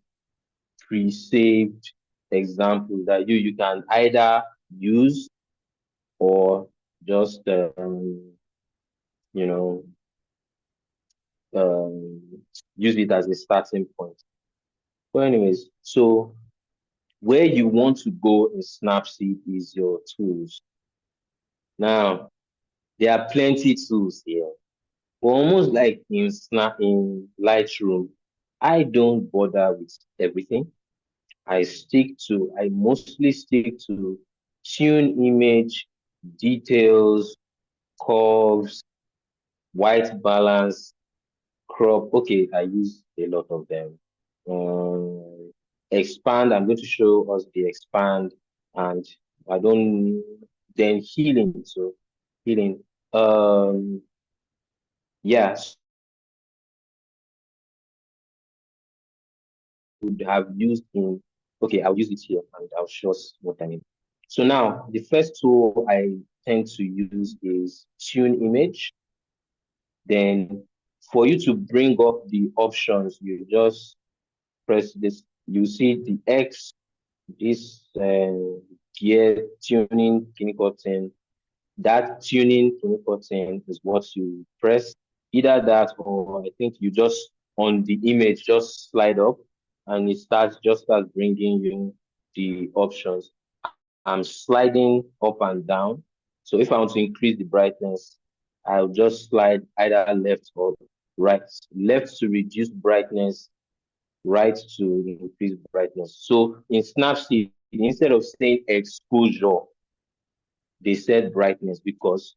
pre-saved examples that you can either use or just you know um, use it as a starting point. But anyways, so where you want to go in Snapseed is your tools. Now, there are plenty tools here. But almost like in Lightroom, I don't bother with everything. I mostly stick to tune image, details, curves, white balance, crop. Okay, I use a lot of them. Expand, I'm going to show us the expand, and I don't, then healing. So healing. Yeah, would have used in, okay, I'll use it here and I'll show us what I mean. So now the first tool I tend to use is tune image. Then for you to bring up the options, you just press this. You see the X, this gear tuning button. That tuning button is what you press. Either that, or I think you just on the image just slide up and it starts bringing you the options. I'm sliding up and down. So if I want to increase the brightness, I'll just slide either left or right. Left to reduce brightness, right to increase brightness. So in Snapseed, instead of saying exposure, they said brightness because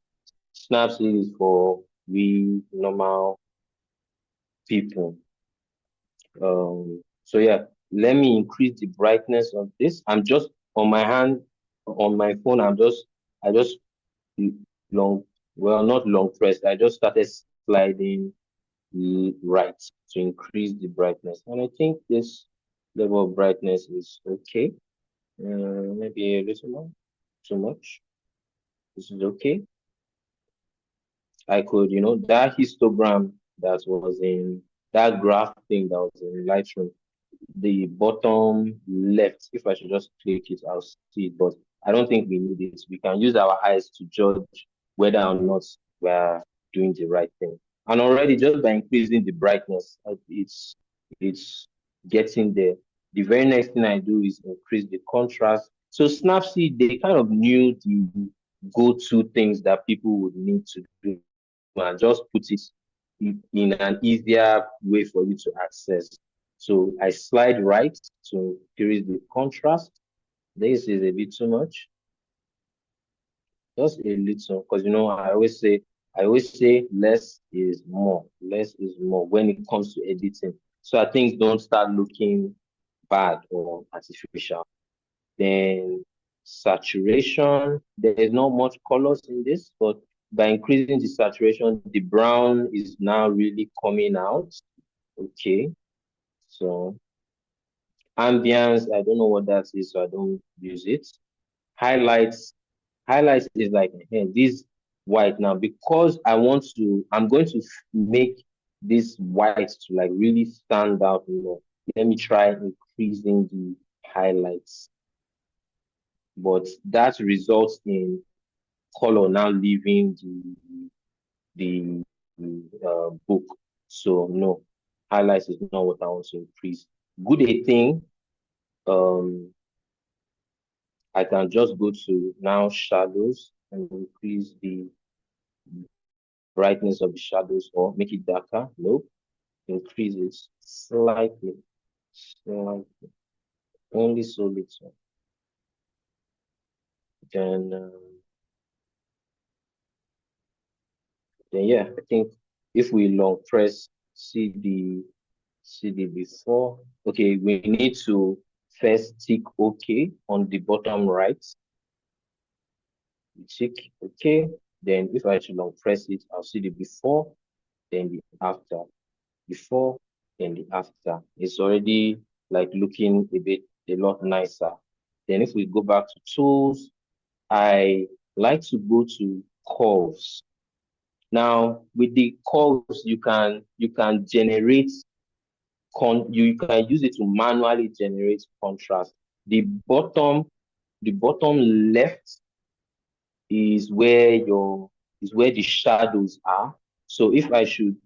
Snapseed is for we normal people. So yeah, let me increase the brightness of this. I'm just on my hand, on my phone. I just long, well, not long pressed. I just started sliding right to increase the brightness, and I think this level of brightness is okay. Maybe a little more, too much. This is okay. I could, that histogram that was in that graph thing that was in Lightroom, the bottom left, if I should just click it, I'll see it. But I don't think we need it. We can use our eyes to judge whether or not we're doing the right thing. And already just by increasing the brightness, it's getting there. The very next thing I do is increase the contrast. So Snapseed, they kind of knew the go-to things that people would need to do and just put it in an easier way for you to access. So I slide right to increase the contrast. This is a bit too much, just a little, because I always say less is more. Less is more when it comes to editing. So that things don't start looking bad or artificial. Then saturation, there is not much colors in this, but by increasing the saturation, the brown is now really coming out. Okay, so ambience, I don't know what that is, so I don't use it. Highlights, highlights is like this white now because I'm going to make this white to like really stand out more. Let me try increasing the highlights, but that results in color now leaving the book. So no, highlights is not what I want to increase. Good a thing. Um, I can just go to now shadows and increase the brightness of the shadows or make it darker. Nope, increase it slightly, slightly, only so little. Then, then yeah, I think if we long press CD before. Okay, we need to first tick OK on the bottom right. We tick OK. Then if I should long press it, I'll see the before, then the after. Before, then the after. It's already like looking a lot nicer. Then if we go back to tools, I like to go to curves. Now with the curves, you can generate you can use it to manually generate contrast. The bottom, the bottom left is where the shadows are. So if I should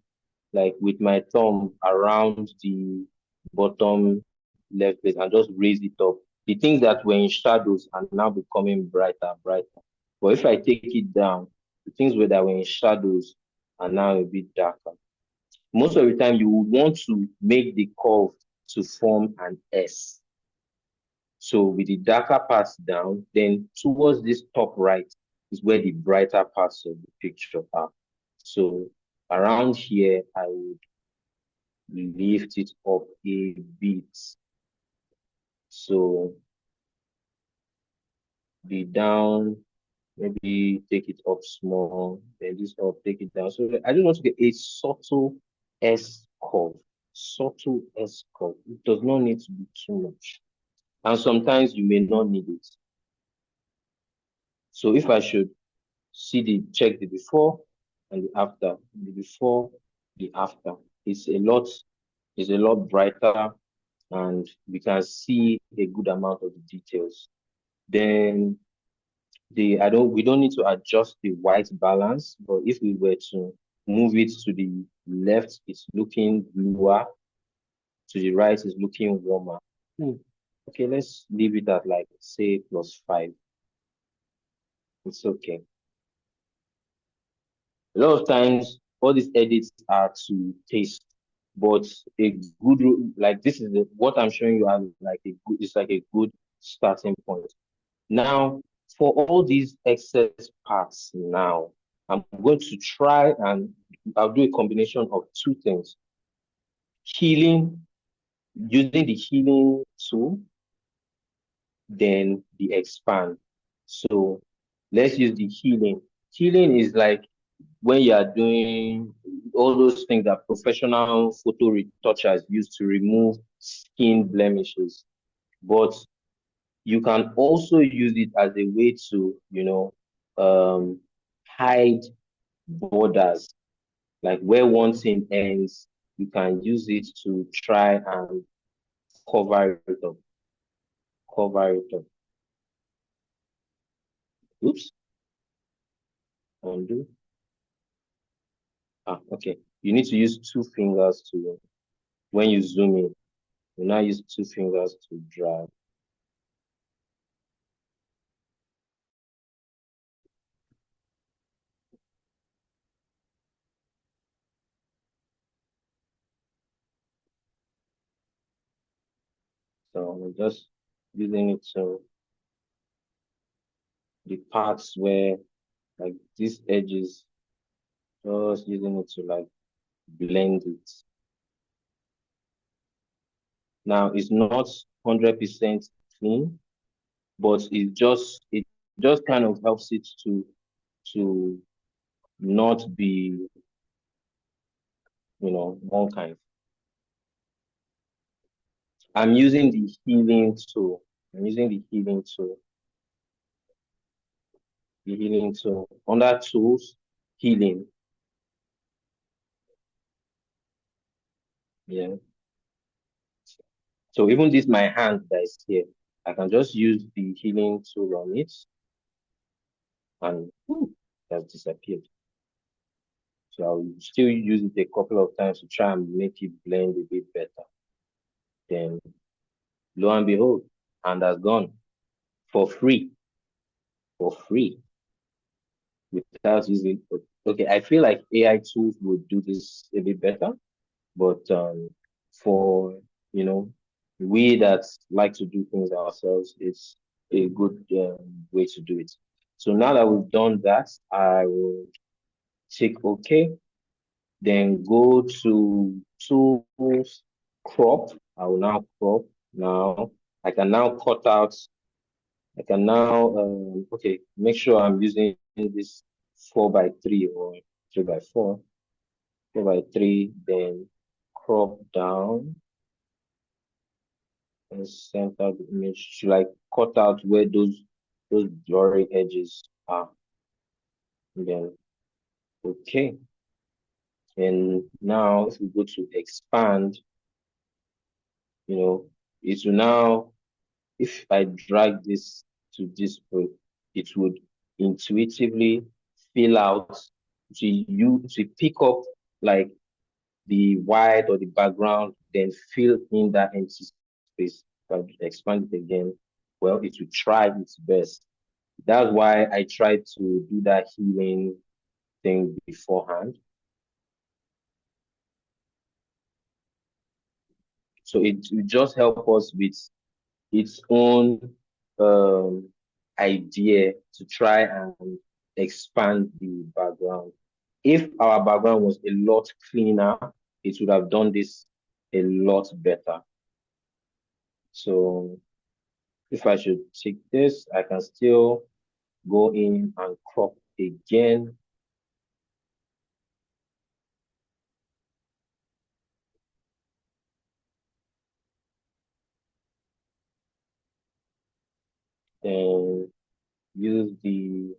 like with my thumb around the bottom left place and just raise it up, the things that were in shadows are now becoming brighter, brighter. But if I take it down, the things that were in shadows are now a bit darker. Most of the time you would want to make the curve to form an S. So with the darker parts down, then towards this top right is where the brighter parts of the picture are. So around here, I would lift it up a bit. So the down, maybe take it up small, then this up, take it down. So I just want to get a subtle S curve. Subtle S curve. It does not need to be too much. And sometimes you may not need it. So if I should check the before and the after, the before, the after, it's a lot brighter and we can see a good amount of the details. Then we don't need to adjust the white balance, but if we were to move it to the left, it's looking bluer, to the right, it's looking warmer. Okay, let's leave it at like say +5. It's okay. A lot of times, all these edits are to taste, but a good like this is what I'm showing you as like it's like a good starting point. Now, for all these excess parts, now I'm going to try and I'll do a combination of two things: healing, using the healing tool, then the expand. So let's use the healing. Healing is like when you are doing all those things that professional photo retouchers use to remove skin blemishes. But you can also use it as a way to, um, hide borders, like where one thing ends, you can use it to try and cover it up, cover it up. Oops, undo. Okay. You need to use two fingers to, when you zoom in, you now use two fingers to drag. So I'm just using it to the parts where like these edges, just using it to like blend it. Now it's not 100% clean, but it just kind of helps it to not be, one kind. I'm using the healing tool. I'm using the healing tool. The healing tool. Under tools, healing. Yeah. So even this my hand that is here, I can just use the healing tool on it and it has disappeared. So I'll still use it a couple of times to try and make it blend a bit better. Then lo and behold, and has gone for free, for free, without using. Okay, I feel like AI tools would do this a bit better, but for you know, we that like to do things ourselves, it's a good way to do it. So now that we've done that, I will tick OK, then go to tools, crop. I will now crop. Now I can now cut out. I can now okay, make sure I'm using this 4 by 3 or 3 by 4. 4 by 3, then crop down and center the image to like cut out where those blurry edges are. And then okay. And now if we go to expand, it will now, if I drag this to this point, it would intuitively fill out to pick up like the white or the background, then fill in that empty space. If I expand it again, well, it will try its best. That's why I tried to do that healing thing beforehand. So it will just help us with its own um, idea to try and expand the background. If our background was a lot cleaner, it would have done this a lot better. So if I should take this, I can still go in and crop again. Then use the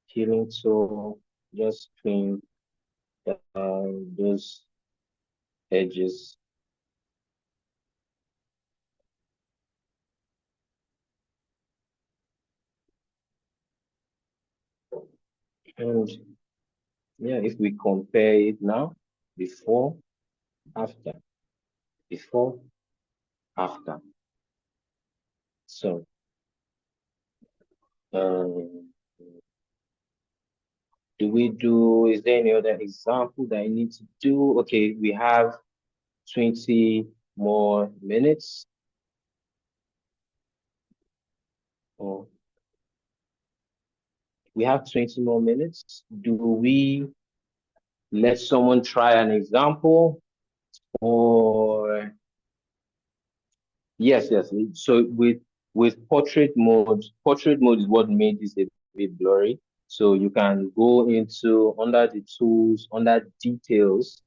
healing tool, just clean those edges. And yeah, if we compare it now, before, after, before, after. So, um, is there any other example that I need to do? Okay, we have 20 more minutes. Oh, we have 20 more minutes. Do we let someone try an example, or yes. So with portrait mode is what made this a bit blurry. So you can go into under the tools, under details,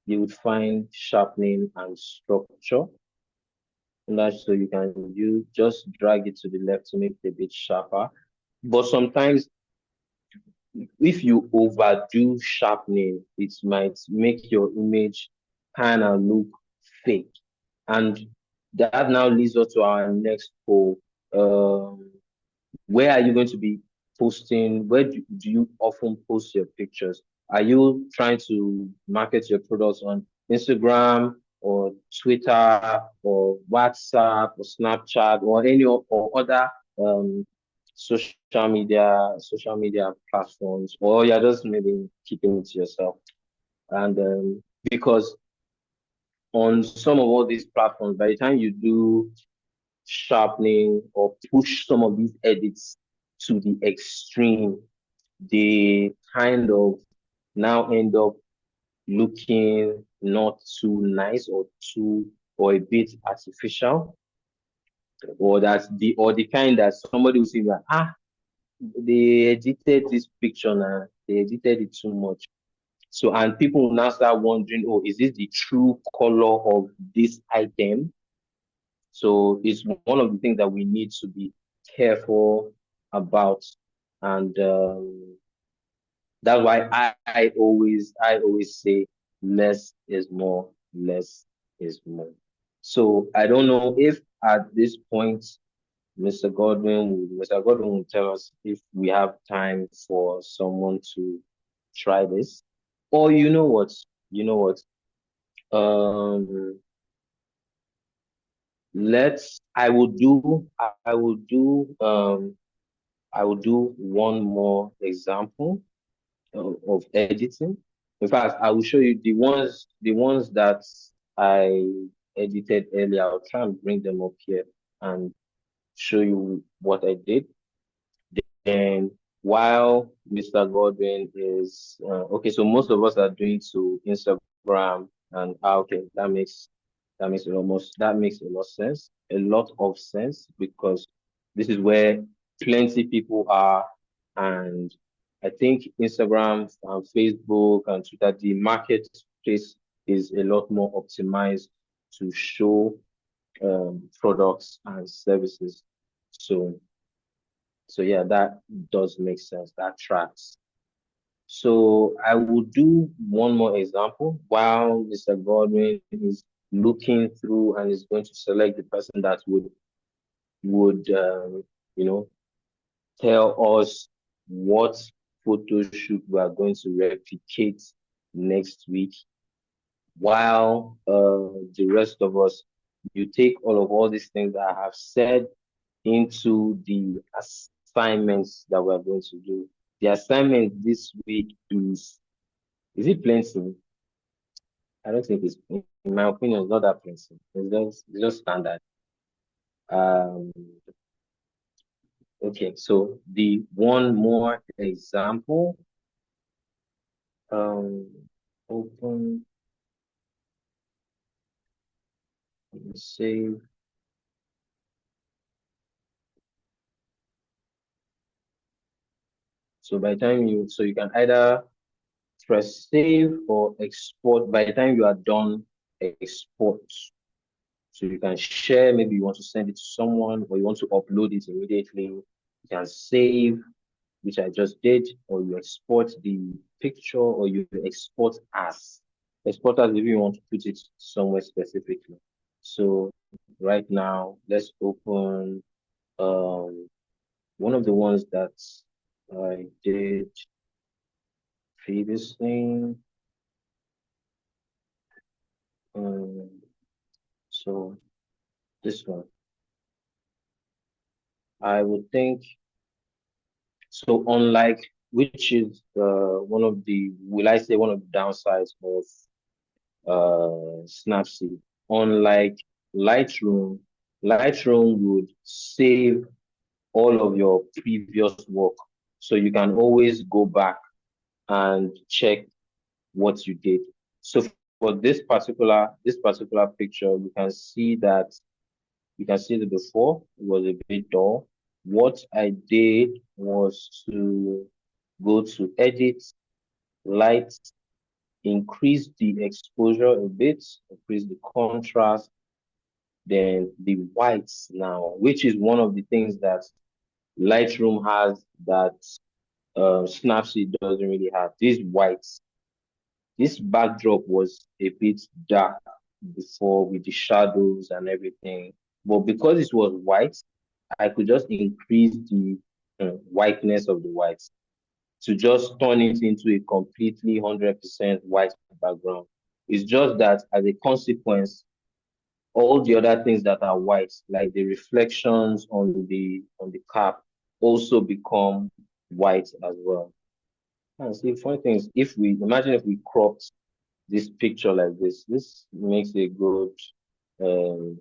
you would find sharpening and structure. And that's so you can just drag it to the left to make it a bit sharper. But sometimes if you overdo sharpening, it might make your image kind of look fake. And that now leads us to our next poll. Um, where are you going to be posting? Where do you often post your pictures? Are you trying to market your products on Instagram or Twitter or WhatsApp or Snapchat or any or other um, social media platforms, or you're just maybe keeping it to yourself? And because on some of all these platforms, by the time you do sharpening or push some of these edits to the extreme, they kind of now end up looking not too nice or a bit artificial, or the kind that somebody will say that they edited this picture now, they edited it too much. So and people will now start wondering, oh, is this the true color of this item? So it's one of the things that we need to be careful about. And that's why I always say less is more, less is more. So I don't know if at this point Mr. Godwin will tell us if we have time for someone to try this. Or you know what? Um let's I will do one more example of editing. In fact, I will show you the ones that I edited earlier. I'll try and bring them up here and show you what I did. And while Mr. Godwin is okay, so most of us are doing to Instagram, and okay, that makes a lot of sense, because this is where plenty people are, and I think Instagram and Facebook and Twitter, the marketplace is a lot more optimized to show products and services. So yeah, that does make sense. That tracks. So I will do one more example while Mr. Godwin is looking through and is going to select the person that would you know tell us what photo shoot we are going to replicate next week. While the rest of us, you take all these things that I have said into the assignments that we're going to do. The assignment this week is it plenty? I don't think in my opinion, it's not that plenty. It's just standard. Um, okay, so the one more example, um, open, save. So you can either press save or export. By the time you are done, export. So you can share, maybe you want to send it to someone or you want to upload it immediately. You can save, which I just did, or you export the picture, or you export as. Export as if you want to put it somewhere specifically. So right now, let's open one of the ones that I did previously. Um, so this one, I would think so. Unlike which is one of the will I say one of the downsides of Snapseed. Unlike Lightroom, Lightroom would save all of your previous work, so you can always go back and check what you did. So for this particular picture, you can see the before it was a bit dull. What I did was to go to edit, light, increase the exposure a bit, increase the contrast, then the whites now, which is one of the things that Lightroom has that Snapseed doesn't really have. These whites, this backdrop was a bit dark before with the shadows and everything, but because it was white, I could just increase the whiteness of the whites to just turn it into a completely 100% white background. It's just that as a consequence, all the other things that are white, like the reflections on the cap, also become white as well. And see, funny thing is, if we imagine if we cropped this picture like this makes a good um,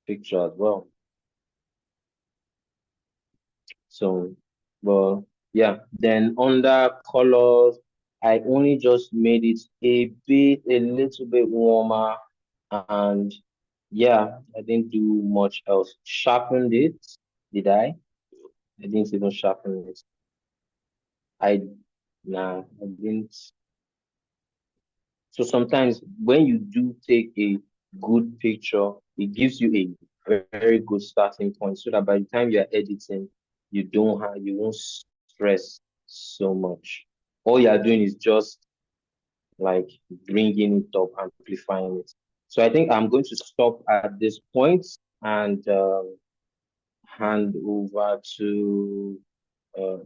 picture as well. So, but yeah, then under colors, I only just made it a little bit warmer, and yeah, I didn't do much else. Sharpened it, did I? I didn't even sharpen it. I Nah, I didn't. So sometimes when you do take a good picture, it gives you a very good starting point so that by the time you're editing, you won't stress so much. All you're doing is just like bringing it up, amplifying it. So I think I'm going to stop at this point and hand over to,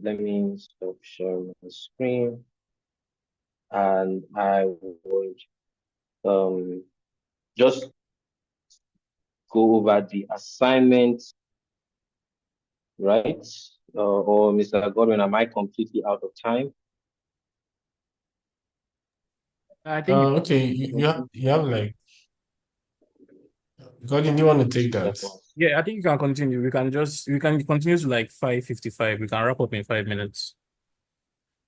let me stop sharing my screen, and I would um, just go over the assignment, right? Or Mr. Godwin, am I completely out of time? I think you Okay, you have like, Gordon, you want to take that? yeah, I think you can continue. We can continue to like 5:55. We can wrap up in 5 minutes.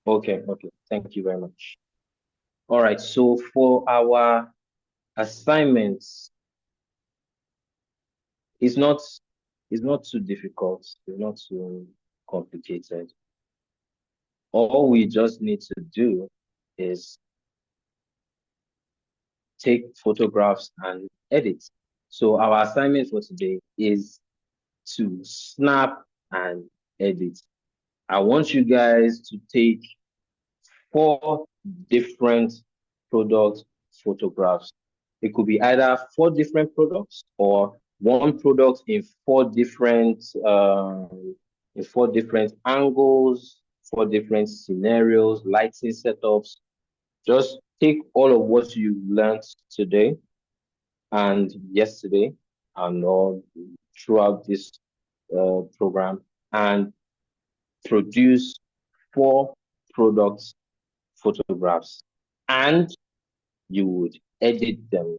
Okay, okay. Thank you very much. All right. So for our assignments, it's not it's not too difficult. It's not too complicated. All we just need to do is take photographs and edit. So our assignment for today is to snap and edit. I want you guys to take 4 different product photographs. It could be either 4 different products or one product in 4 different angles, 4 different scenarios, lighting setups. Just take all of what you learned today and yesterday and all throughout this program and produce 4 products photographs, and you would edit them.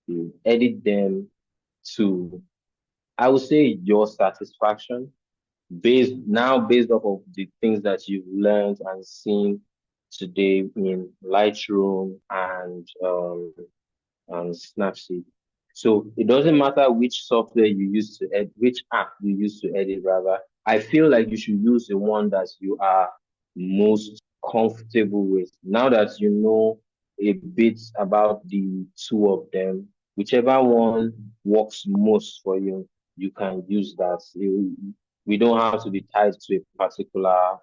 You edit them to, I would say, your satisfaction, based off of the things that you've learned and seen today in Lightroom and Snapseed. So it doesn't matter which software you use to edit, which app you use to edit, rather. I feel like you should use the one that you are most comfortable with. Now that you know a bit about the two of them, whichever one works most for you, you can use that. We don't have to be tied to a particular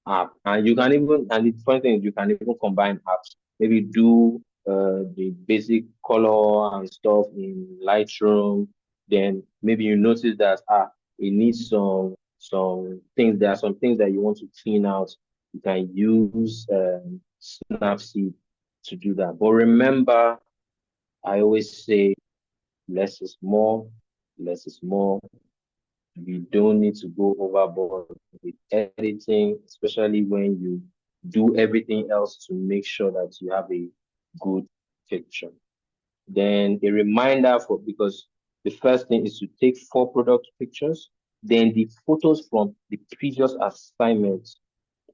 app. And you can even, and the funny thing is, you can even combine apps. Maybe do the basic color and stuff in Lightroom, then maybe you notice that it needs some things. There are some things that you want to clean out. You can use Snapseed to do that. But remember, I always say less is more, less is more. You don't need to go overboard with editing, especially when you do everything else to make sure that you have a good picture. Then a reminder because the first thing is to take 4 product pictures. Then the photos from the previous assignments,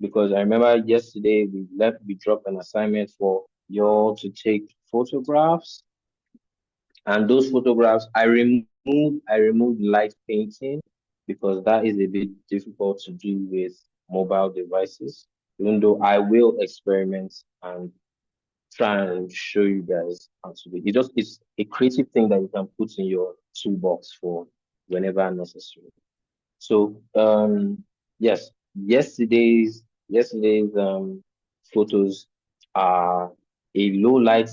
because I remember yesterday we dropped an assignment for y'all to take photographs, and those photographs I removed light painting because that is a bit difficult to do with mobile devices. Even though I will experiment and try and show you guys how to do it. It's a creative thing that you can put in your toolbox for whenever necessary. So yes, yesterday's photos are a low light,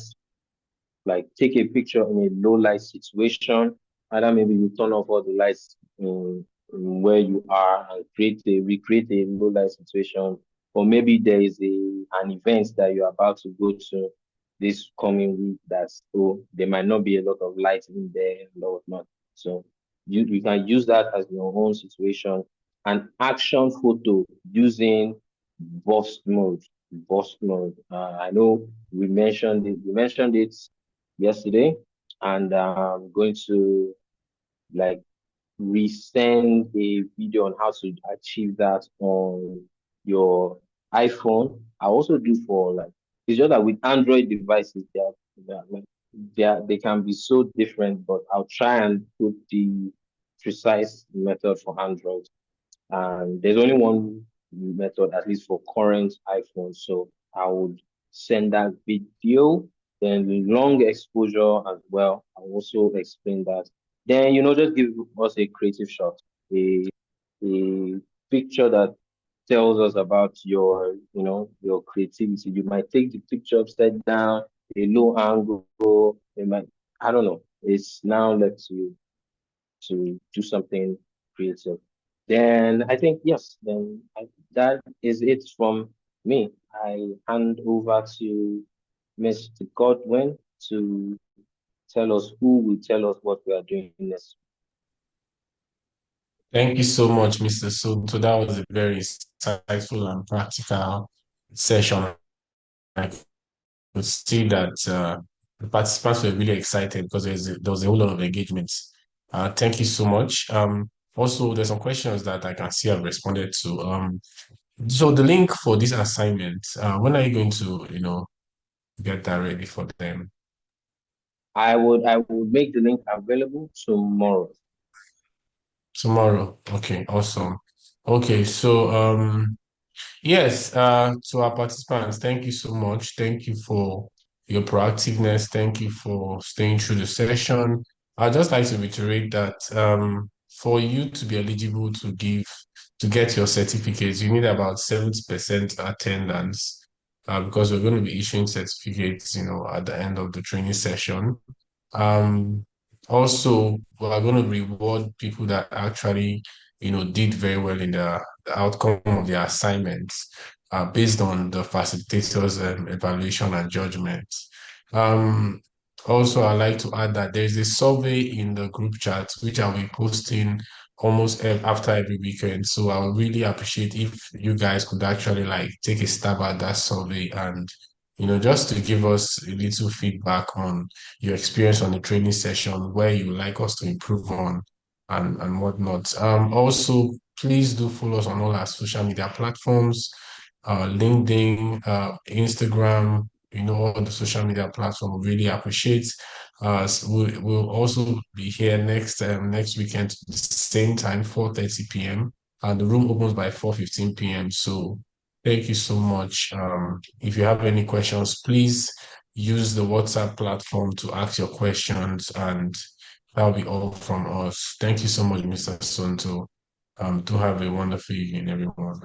like take a picture in a low light situation. Either maybe you turn off all the lights in where you are and recreate a low light situation, or maybe there is an event that you're about to go to this coming week that's so there might not be a lot of light in there and whatnot. So you can use that as your own situation. An action photo using burst mode. Burst mode. I know we mentioned it yesterday, and I'm going to like resend a video on how to achieve that on your iPhone. I also do for like it's just that with Android devices they can be so different, but I'll try and put the precise method for Android. And there's only one method, at least for current iPhones. So I would send that video, then long exposure as well. I'll also explain that. Then, just give us a creative shot, a, a picture that tells us about your creativity. You might take the picture upside down, a low angle, it might, I don't know. It's now left to you to do something creative. Then I think, yes, that is it from me. I hand over to Mr. Godwin to tell us who will tell us what we are doing next. Thank you so much, Mr. Soto. That was a very insightful and practical session. I could see that the participants were really excited because there was a whole lot of engagement. Thank you so much. Also, there's some questions that I can see I've responded to. So the link for this assignment, when are you going to, get that ready for them? I would make the link available tomorrow. Tomorrow. Okay, awesome. Okay, so yes, to our participants, thank you so much. Thank you for your proactiveness. Thank you for staying through the session. I'd just like to reiterate that for you to be eligible to get your certificates, you need about 70% attendance because we're going to be issuing certificates, at the end of the training session. Um, Also, we're going to reward people that actually, did very well in the outcome of their assignments, based on the facilitators' evaluation and judgment. Um, Also, I'd like to add that there's a survey in the group chat, which I'll be posting almost after every weekend. So I would really appreciate if you guys could actually like take a stab at that survey and, just to give us a little feedback on your experience on the training session, where you would like us to improve on and whatnot. Also, please do follow us on all our social media platforms, LinkedIn, Instagram, all the social media platform. We really appreciate. We'll also be here next weekend, the same time, 4:30 p.m. And the room opens by 4:15 p.m. So thank you so much. If you have any questions, please use the WhatsApp platform to ask your questions, and that'll be all from us. Thank you so much, Mr. Sonto. Do have a wonderful evening, everyone.